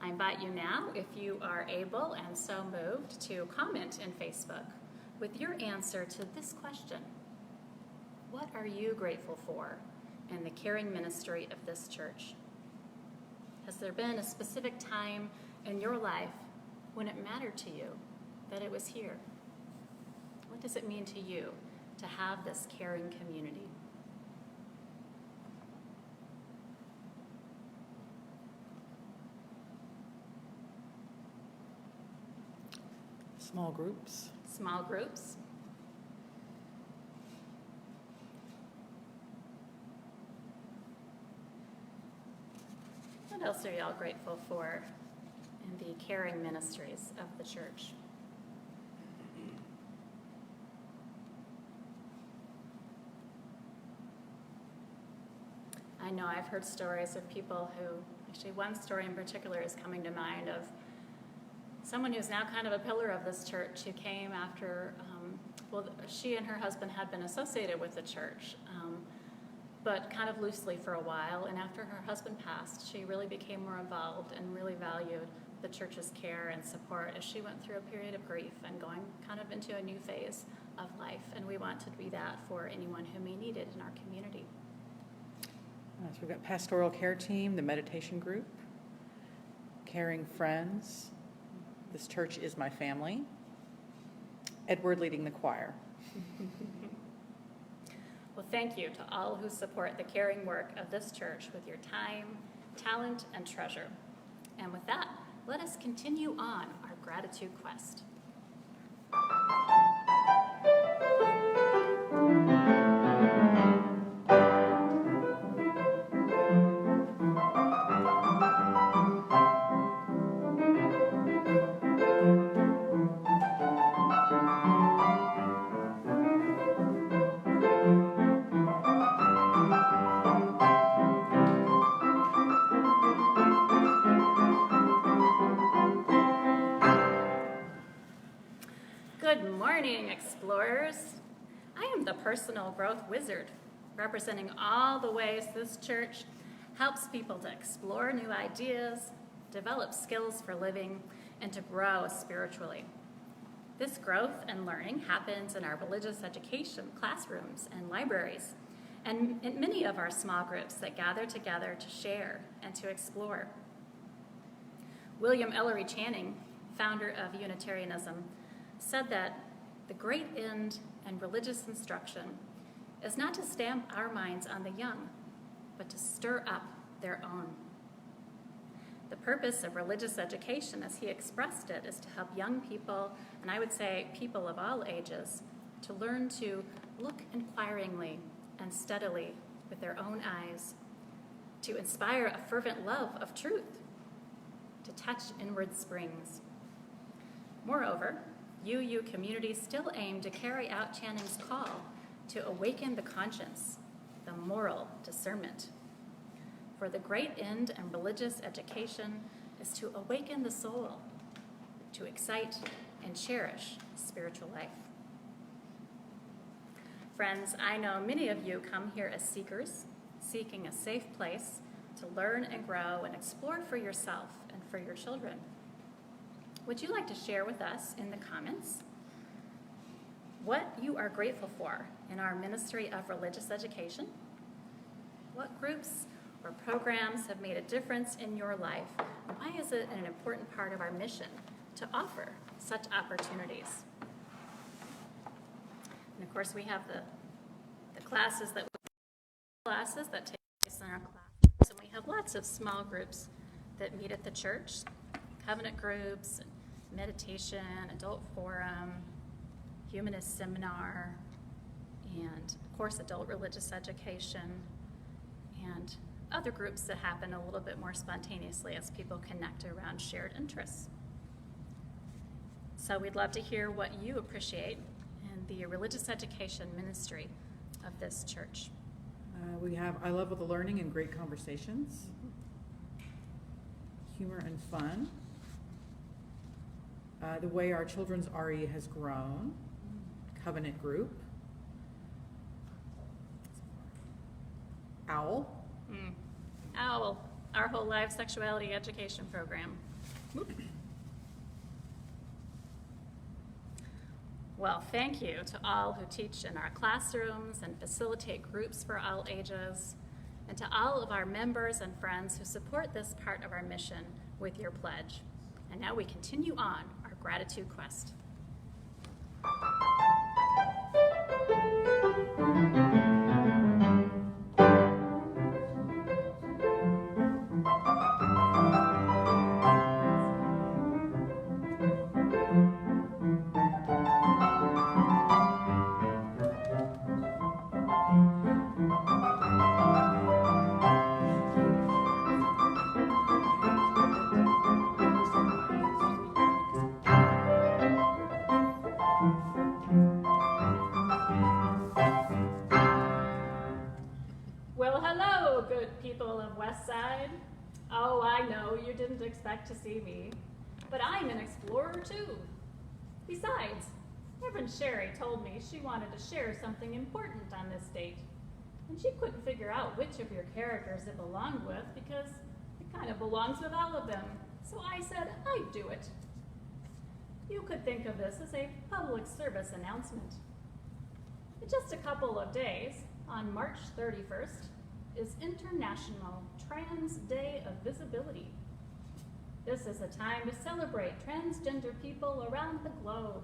I invite you now, if you are able and so moved, to comment in Facebook with your answer to this question. What are you grateful for in the caring ministry of this church? Has there been a specific time in your life when it mattered to you that it was here? What does it mean to you to have this caring community? Small groups. Small groups. What else are y'all grateful for in the caring ministries of the church? I know I've heard stories of people who, actually one story in particular is coming to mind of someone who's now kind of a pillar of this church who came after, she and her husband had been associated with the church, but kind of loosely for a while. And after her husband passed, she really became more involved and really valued the church's care and support as she went through a period of grief and going kind of into a new phase of life. And we want to be that for anyone who may need it in our community. So we've got pastoral care team, the meditation group, caring friends. This church is my family. Edward leading the choir. Well, thank you to all who support the caring work of this church with your time, talent, and treasure. And with that, let us continue on our gratitude quest. Good morning, explorers. I am the personal growth wizard, representing all the ways this church helps people to explore new ideas, develop skills for living, and to grow spiritually. This growth and learning happens in our religious education classrooms and libraries, and in many of our small groups that gather together to share and to explore. William Ellery Channing, founder of Unitarianism, said that the great end in religious instruction is not to stamp our minds on the young, but to stir up their own. The purpose of religious education, as he expressed it, is to help young people, and I would say people of all ages, to learn to look inquiringly and steadily with their own eyes, to inspire a fervent love of truth, to touch inward springs. Moreover, UU communities still aim to carry out Channing's call to awaken the conscience, the moral discernment. For the great end in religious education is to awaken the soul, to excite and cherish spiritual life. Friends, I know many of you come here as seekers, seeking a safe place to learn and grow and explore for yourself and for your children. Would you like to share with us in the comments what you are grateful for in our Ministry of Religious Education? What groups or programs have made a difference in your life? And why is it an important part of our mission to offer such opportunities? And of course, we have the classes that take place in our classrooms, and we have lots of small groups that meet at the church, covenant groups, meditation, adult forum, humanist seminar, and of course, adult religious education, and other groups that happen a little bit more spontaneously as people connect around shared interests. So we'd love to hear what you appreciate in the religious education ministry of this church. We have I love the learning and great conversations, humor and fun, the way our children's RE has grown, covenant group, OWL, OWL, Our Whole Life Sexuality Education Program. Well, thank you to all who teach in our classrooms and facilitate groups for all ages, and to all of our members and friends who support this part of our mission with your pledge. And now we continue on our gratitude quest. Well, hello, good people of Westside. Oh, I know you didn't expect to see me, but I'm an explorer too. Besides, Reverend Sherry told me she wanted to share something important on this date, and she couldn't figure out which of your characters it belonged with because it kind of belongs with all of them. So I said I'd do it. You could think of this as a public service announcement. In just a couple of days, on March 31st, is International Trans Day of Visibility. This is a time to celebrate transgender people around the globe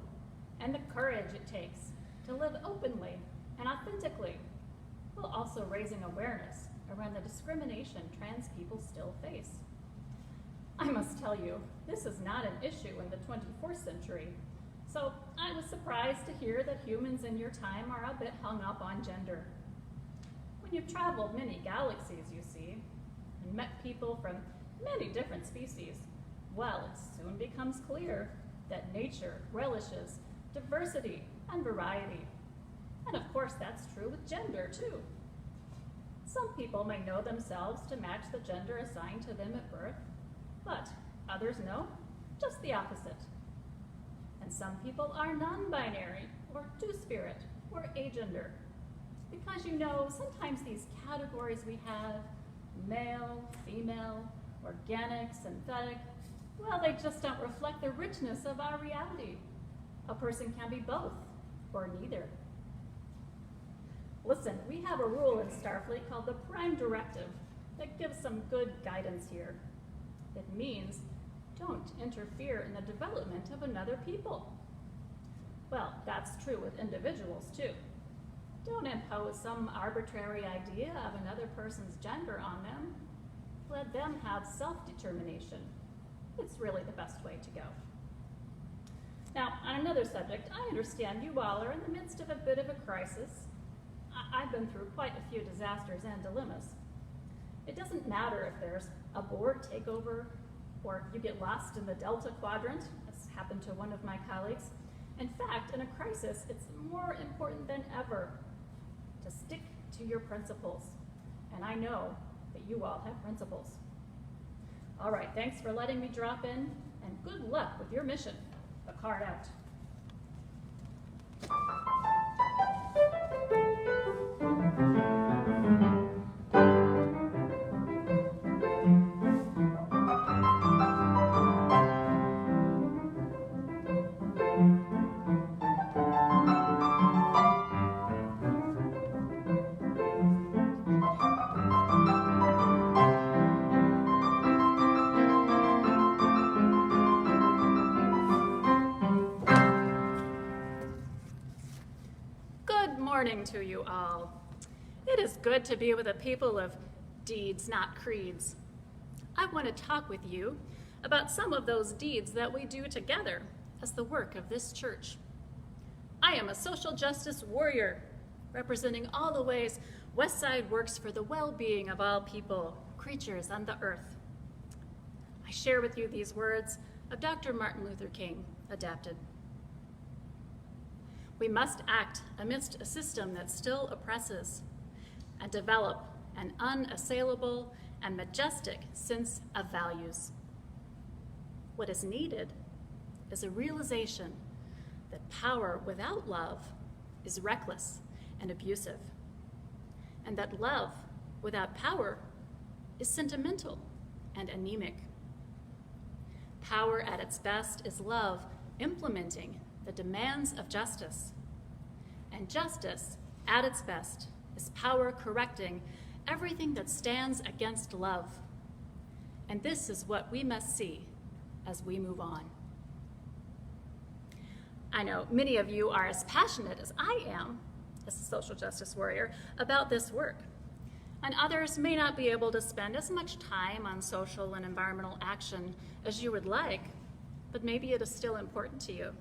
and the courage it takes to live openly and authentically, while also raising awareness around the discrimination trans people still face. I must tell you, this is not an issue in the 24th century, so I was surprised to hear that humans in your time are a bit hung up on gender. When you've traveled many galaxies, you see, and met people from many different species, well, it soon becomes clear that nature relishes diversity and variety. And of course, that's true with gender, too. Some people may know themselves to match the gender assigned to them at birth, but others know just the opposite. And some people are non-binary, or two-spirit, or agender. Because you know, sometimes these categories we have, male, female, organic, synthetic, well, they just don't reflect the richness of our reality. A person can be both, or neither. Listen, we have a rule in Starfleet called the Prime Directive that gives some good guidance here. It means don't interfere in the development of another people. Well, that's true with individuals too. Don't impose some arbitrary idea of another person's gender on them. Let them have self-determination. It's really the best way to go. Now, on another subject, I understand you all are in the midst of a bit of a crisis. I've been through quite a few disasters and dilemmas. It doesn't matter if there's a board takeover or you get lost in the Delta Quadrant, as happened to one of my colleagues. In fact, in a crisis, it's more important than ever to stick to your principles. And I know that you all have principles. All right, thanks for letting me drop in, and good luck with your mission. The card out. Good morning to you all. It is good to be with a people of deeds, not creeds. I want to talk with you about some of those deeds that we do together as the work of this church. I am a social justice warrior, representing all the ways Westside works for the well-being of all people, creatures on the earth. I share with you these words of Dr. Martin Luther King, adapted. We must act amidst a system that still oppresses and develop an unassailable and majestic sense of values. What is needed is a realization that power without love is reckless and abusive, and that love without power is sentimental and anemic. Power at its best is love implementing the demands of justice, and justice at its best is power correcting everything that stands against love. And this is what we must see as we move on. I know many of you are as passionate as I am, as a social justice warrior, about this work. And others may not be able to spend as much time on social and environmental action as you would like, but maybe it is still important to you.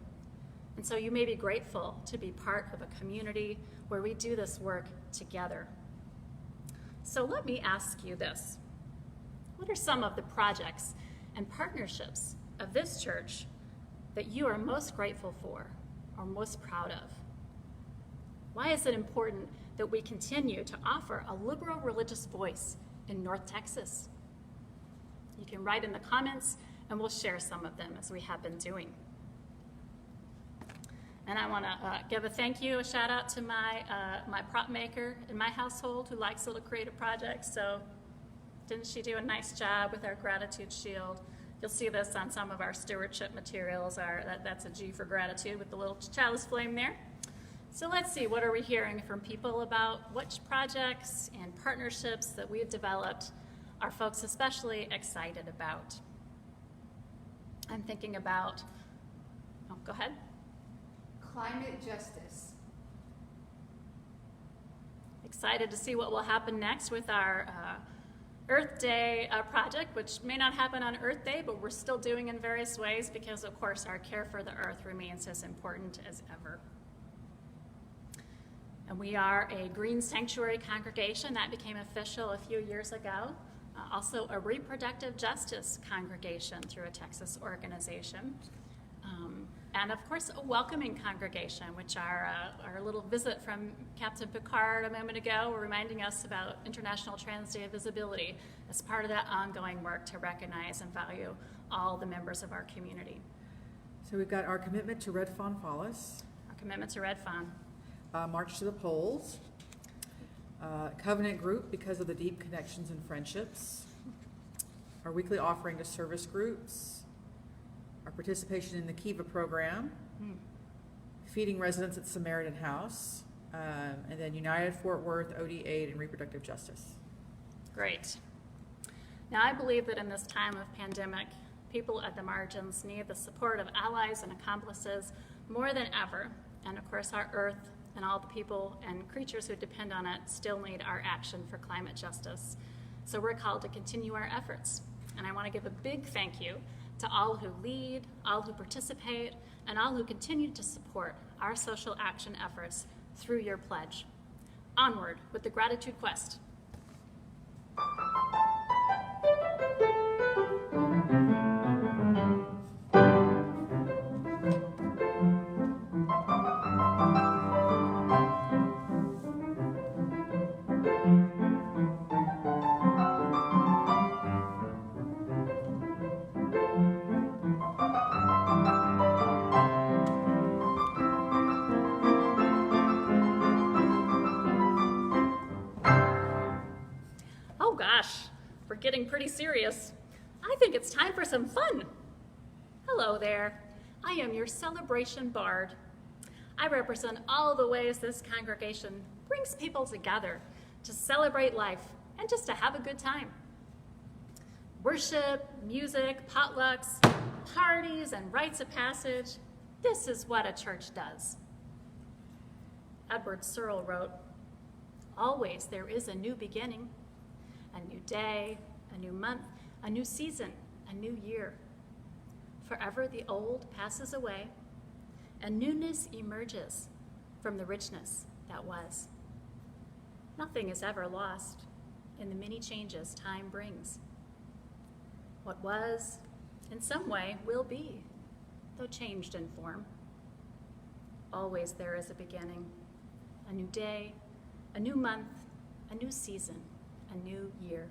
And so you may be grateful to be part of a community where we do this work together. So let me ask you this. What are some of the projects and partnerships of this church that you are most grateful for or most proud of? Why is it important that we continue to offer a liberal religious voice in North Texas? You can write in the comments and we'll share some of them as we have been doing. And I want to give a thank you, a shout out to my prop maker in my household who likes little creative projects. So didn't she do a nice job with our gratitude shield? You'll see this on some of our stewardship materials. That's a G for gratitude with the little chalice flame there. So let's see, what are we hearing from people about which projects and partnerships that we've developed are folks especially excited about? I'm thinking about, go ahead. Climate justice. Excited to see what will happen next with our Earth Day project, which may not happen on Earth Day, but we're still doing in various ways because, of course, our care for the earth remains as important as ever. And we are a green sanctuary congregation that became official a few years ago. Also a reproductive justice congregation through a Texas organization. And of course, a welcoming congregation, which our little visit from Captain Picard a moment ago were reminding us about International Trans Day of Visibility as part of that ongoing work to recognize and value all the members of our community. So we've got our commitment to Red Fawn Falls, Our commitment to Red Fawn. March to the Polls, Covenant Group because of the deep connections and friendships, our weekly offering to service groups, our participation in the Kiva program, feeding residents at Samaritan House, and then United Fort Worth, OD Aid, and Reproductive Justice. Great. Now, I believe that in this time of pandemic, people at the margins need the support of allies and accomplices more than ever. And of course, our earth and all the people and creatures who depend on it still need our action for climate justice. So we're called to continue our efforts. And I want to give a big thank you to all who lead, all who participate, and all who continue to support our social action efforts through your pledge. Onward with the Gratitude Quest. pretty serious. I think it's time for some fun. Hello there. I am your celebration bard. I represent all the ways this congregation brings people together to celebrate life and just to have a good time. Worship, music, potlucks, parties, and rites of passage. This is what a church does. Edward Searle wrote, "Always there is a new beginning, a new day, a new month, a new season, a new year. Forever the old passes away, and newness emerges from the richness that was. Nothing is ever lost in the many changes time brings. What was, in some way, will be, though changed in form. Always there is a beginning, a new day, a new month, a new season, a new year."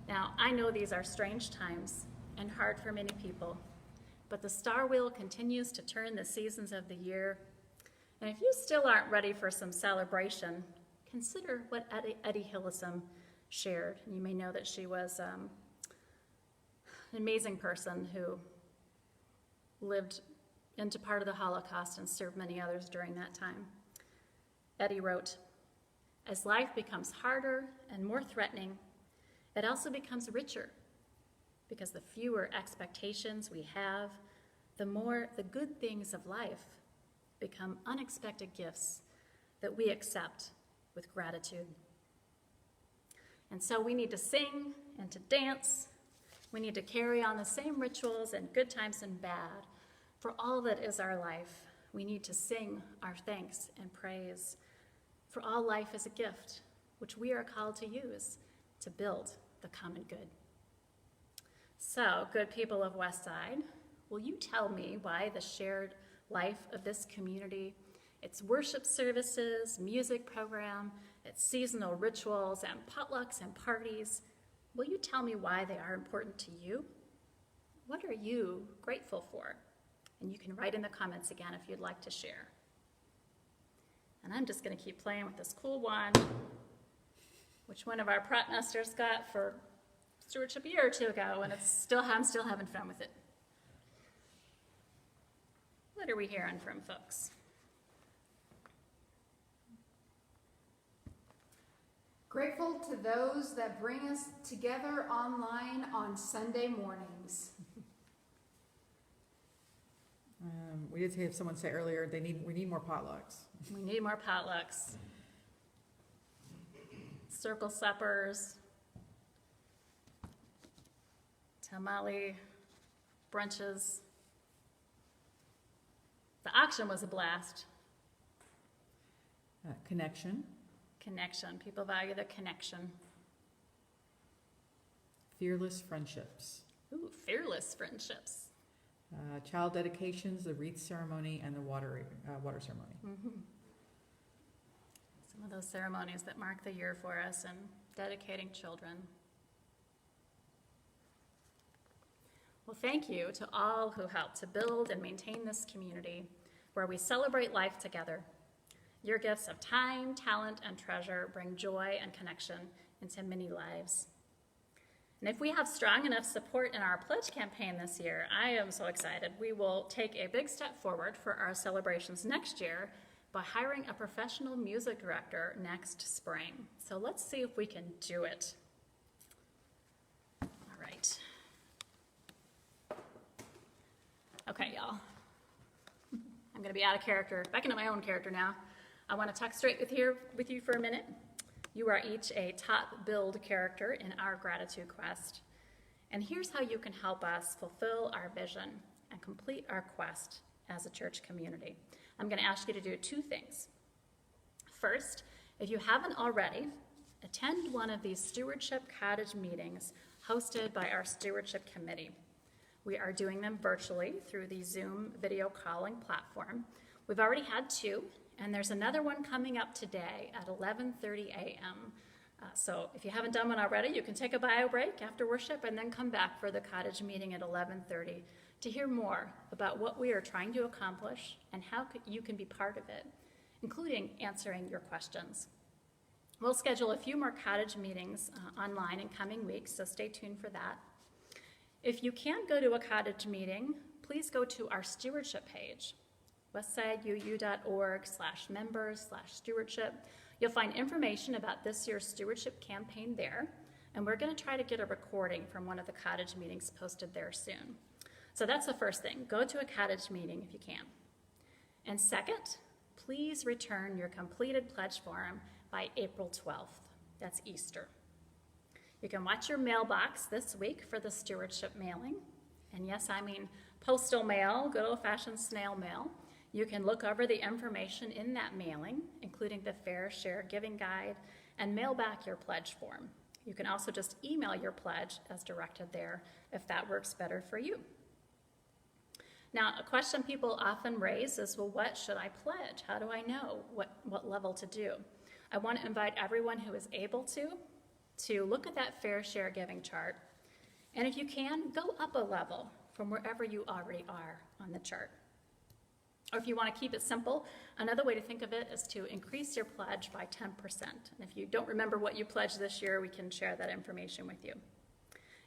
Now, I know these are strange times and hard for many people, but the star wheel continues to turn the seasons of the year. And if you still aren't ready for some celebration, consider what Eddie Hillesum shared. And you may know that she was an amazing person who lived into part of the Holocaust and served many others during that time. Eddie wrote, "As life becomes harder and more threatening, it also becomes richer, because the fewer expectations we have, the more the good things of life become unexpected gifts that we accept with gratitude." And so we need to sing and to dance. We need to carry on the same rituals and good times and bad for all that is our life. We need to sing our thanks and praise, for all life is a gift, which we are called to use to build the common good. So, good people of Westside, will you tell me why the shared life of this community, its worship services, music program, its seasonal rituals and potlucks and parties, will you tell me why they are important to you? What are you grateful for? And you can write in the comments again if you'd like to share. And I'm just going to keep playing with this cool wand, which one of our prop masters got for stewardship a year or two ago, and I'm still having fun with it. What are we hearing from folks? Grateful to those that bring us together online on Sunday mornings. We did have someone say earlier, we need more potlucks. We need more potlucks. Circle suppers. Tamale brunches. The auction was a blast. Connection, Connection. People value the connection. fearless friendships, Ooh, fearless friendships. child dedications, the wreath ceremony, and the water ceremony. Mm-hmm. Some of those ceremonies that mark the year for us and dedicating children. Well, thank you to all who helped to build and maintain this community where we celebrate life together. Your gifts of time, talent, and treasure bring joy and connection into many lives. And if we have strong enough support in our pledge campaign this year, I am so excited. We will take a big step forward for our celebrations next year by hiring a professional music director next spring. So let's see if we can do it. All right. Okay, y'all. I'm going to be out of character, back into my own character now. I want to talk straight with you for a minute. You are each a top billed character in our gratitude quest. And here's how you can help us fulfill our vision and complete our quest as a church community. I'm going to ask you to do two things. First, if you haven't already, attend one of these Stewardship Cottage meetings hosted by our Stewardship Committee. We are doing them virtually through the Zoom video calling platform. We've already had two, and there's another one coming up today at 11:30 a.m. So if you haven't done one already, you can take a bio break after worship and then come back for the cottage meeting at 11:30 to hear more about what we are trying to accomplish and how you can be part of it, including answering your questions. We'll schedule a few more cottage meetings online in coming weeks, so stay tuned for that. If you can't go to a cottage meeting, please go to our stewardship page, westsideu.org/members/stewardship. You'll find information about this year's stewardship campaign there, and we're going to try to get a recording from one of the cottage meetings posted there soon. So that's the first thing. Go to a cottage meeting if you can. And second, please return your completed pledge form by April 12th. That's Easter. You can watch your mailbox this week for the stewardship mailing. And yes, I mean postal mail, good old-fashioned snail mail. You can look over the information in that mailing, including the Fair Share Giving Guide, and mail back your pledge form. You can also just email your pledge as directed there if that works better for you. Now, a question people often raise is, well, what should I pledge? How do I know what level to do? I want to invite everyone who is able to look at that Fair Share Giving chart. And if you can, go up a level from wherever you already are on the chart. Or if you want to keep it simple, another way to think of it is to increase your pledge by 10%. And if you don't remember what you pledged this year, we can share that information with you.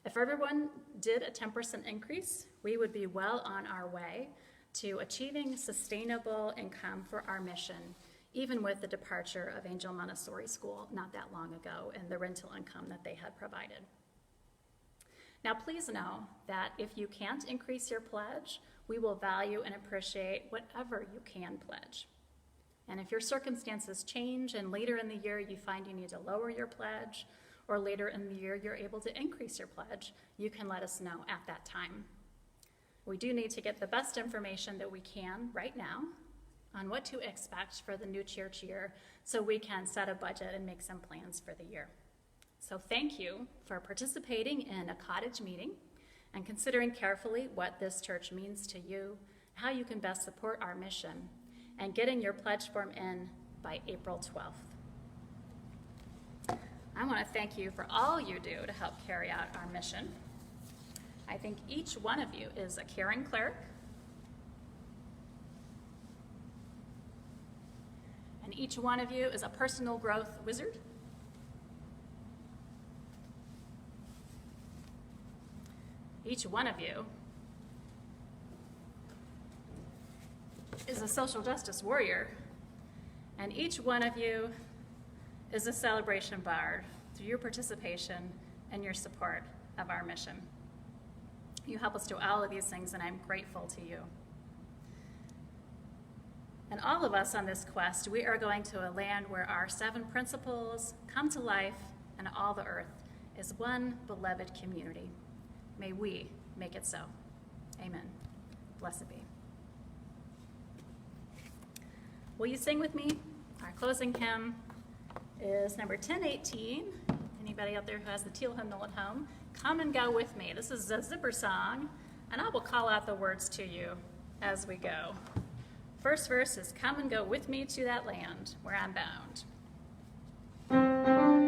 If everyone did a 10% increase, we would be well on our way to achieving sustainable income for our mission, even with the departure of Angel Montessori School not that long ago and the rental income that they had provided. Now, please know that if you can't increase your pledge, we will value and appreciate whatever you can pledge. And if your circumstances change and later in the year you find you need to lower your pledge, or later in the year you're able to increase your pledge, you can let us know at that time. We do need to get the best information that we can right now on what to expect for the new church year so we can set a budget and make some plans for the year. So thank you for participating in a cottage meeting and considering carefully what this church means to you, how you can best support our mission, and getting your pledge form in by April 12th. I want to thank you for all you do to help carry out our mission. I think each one of you is a caring cleric, and each one of you is a personal growth wizard. Each one of you is a social justice warrior, and each one of you is a celebration bard through your participation and your support of our mission. You help us do all of these things, and I'm grateful to you. And all of us on this quest, we are going to a land where our 7 principles come to life, and all the earth is one beloved community. May we make it so. Amen. Blessed be. Will you sing with me? Our closing hymn is number 1018. Anybody out there who has the teal hymnal at home, come and go with me. This is a zipper song, and I will call out the words to you as we go. First verse is, come and go with me to that land where I'm bound. Land.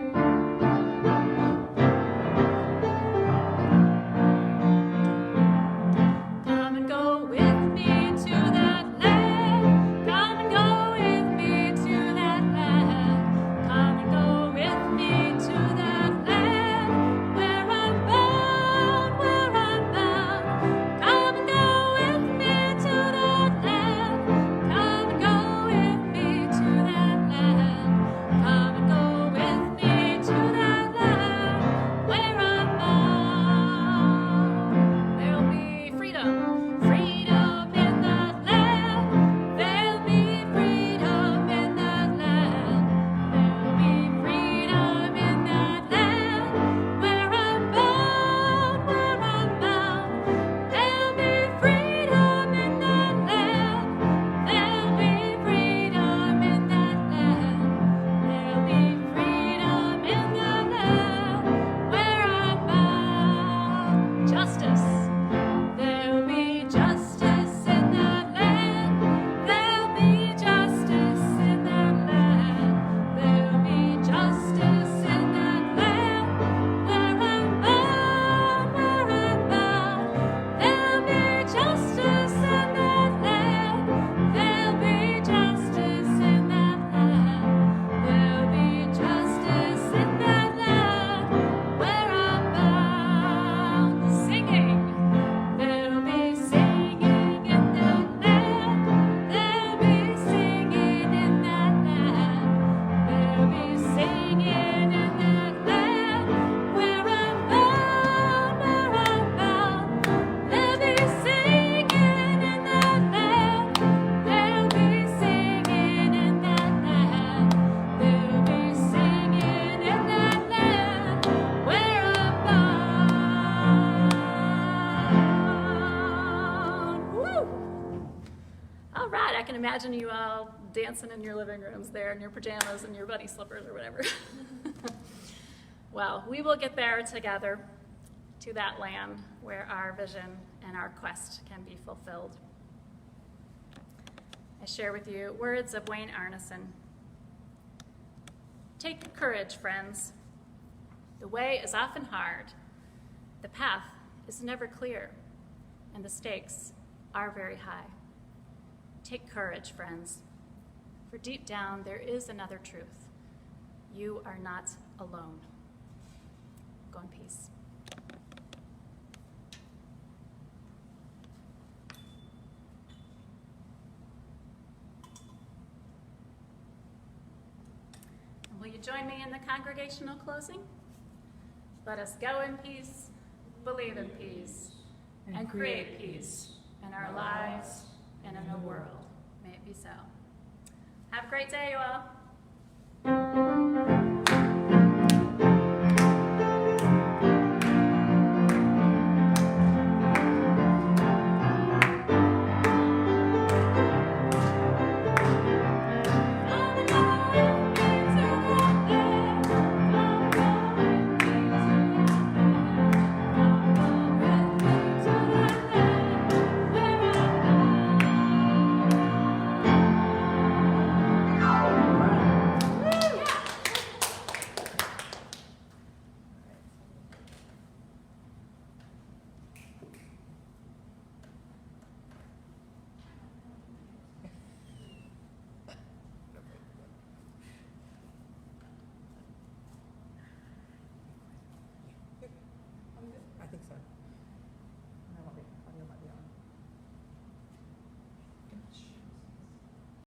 imagine you all dancing in your living rooms there in your pajamas and your bunny slippers or whatever. Well, we will get there together to that land where our vision and our quest can be fulfilled. I share with you words of Wayne Arneson. Take courage, friends. The way is often hard. The path is never clear, and the stakes are very high. Take courage, friends, for deep down there is another truth. You are not alone. Go in peace. And will you join me in the congregational closing? Let us go in peace, believe in peace, and create peace in our lives and in the world. May it be so. Have a great day, you all.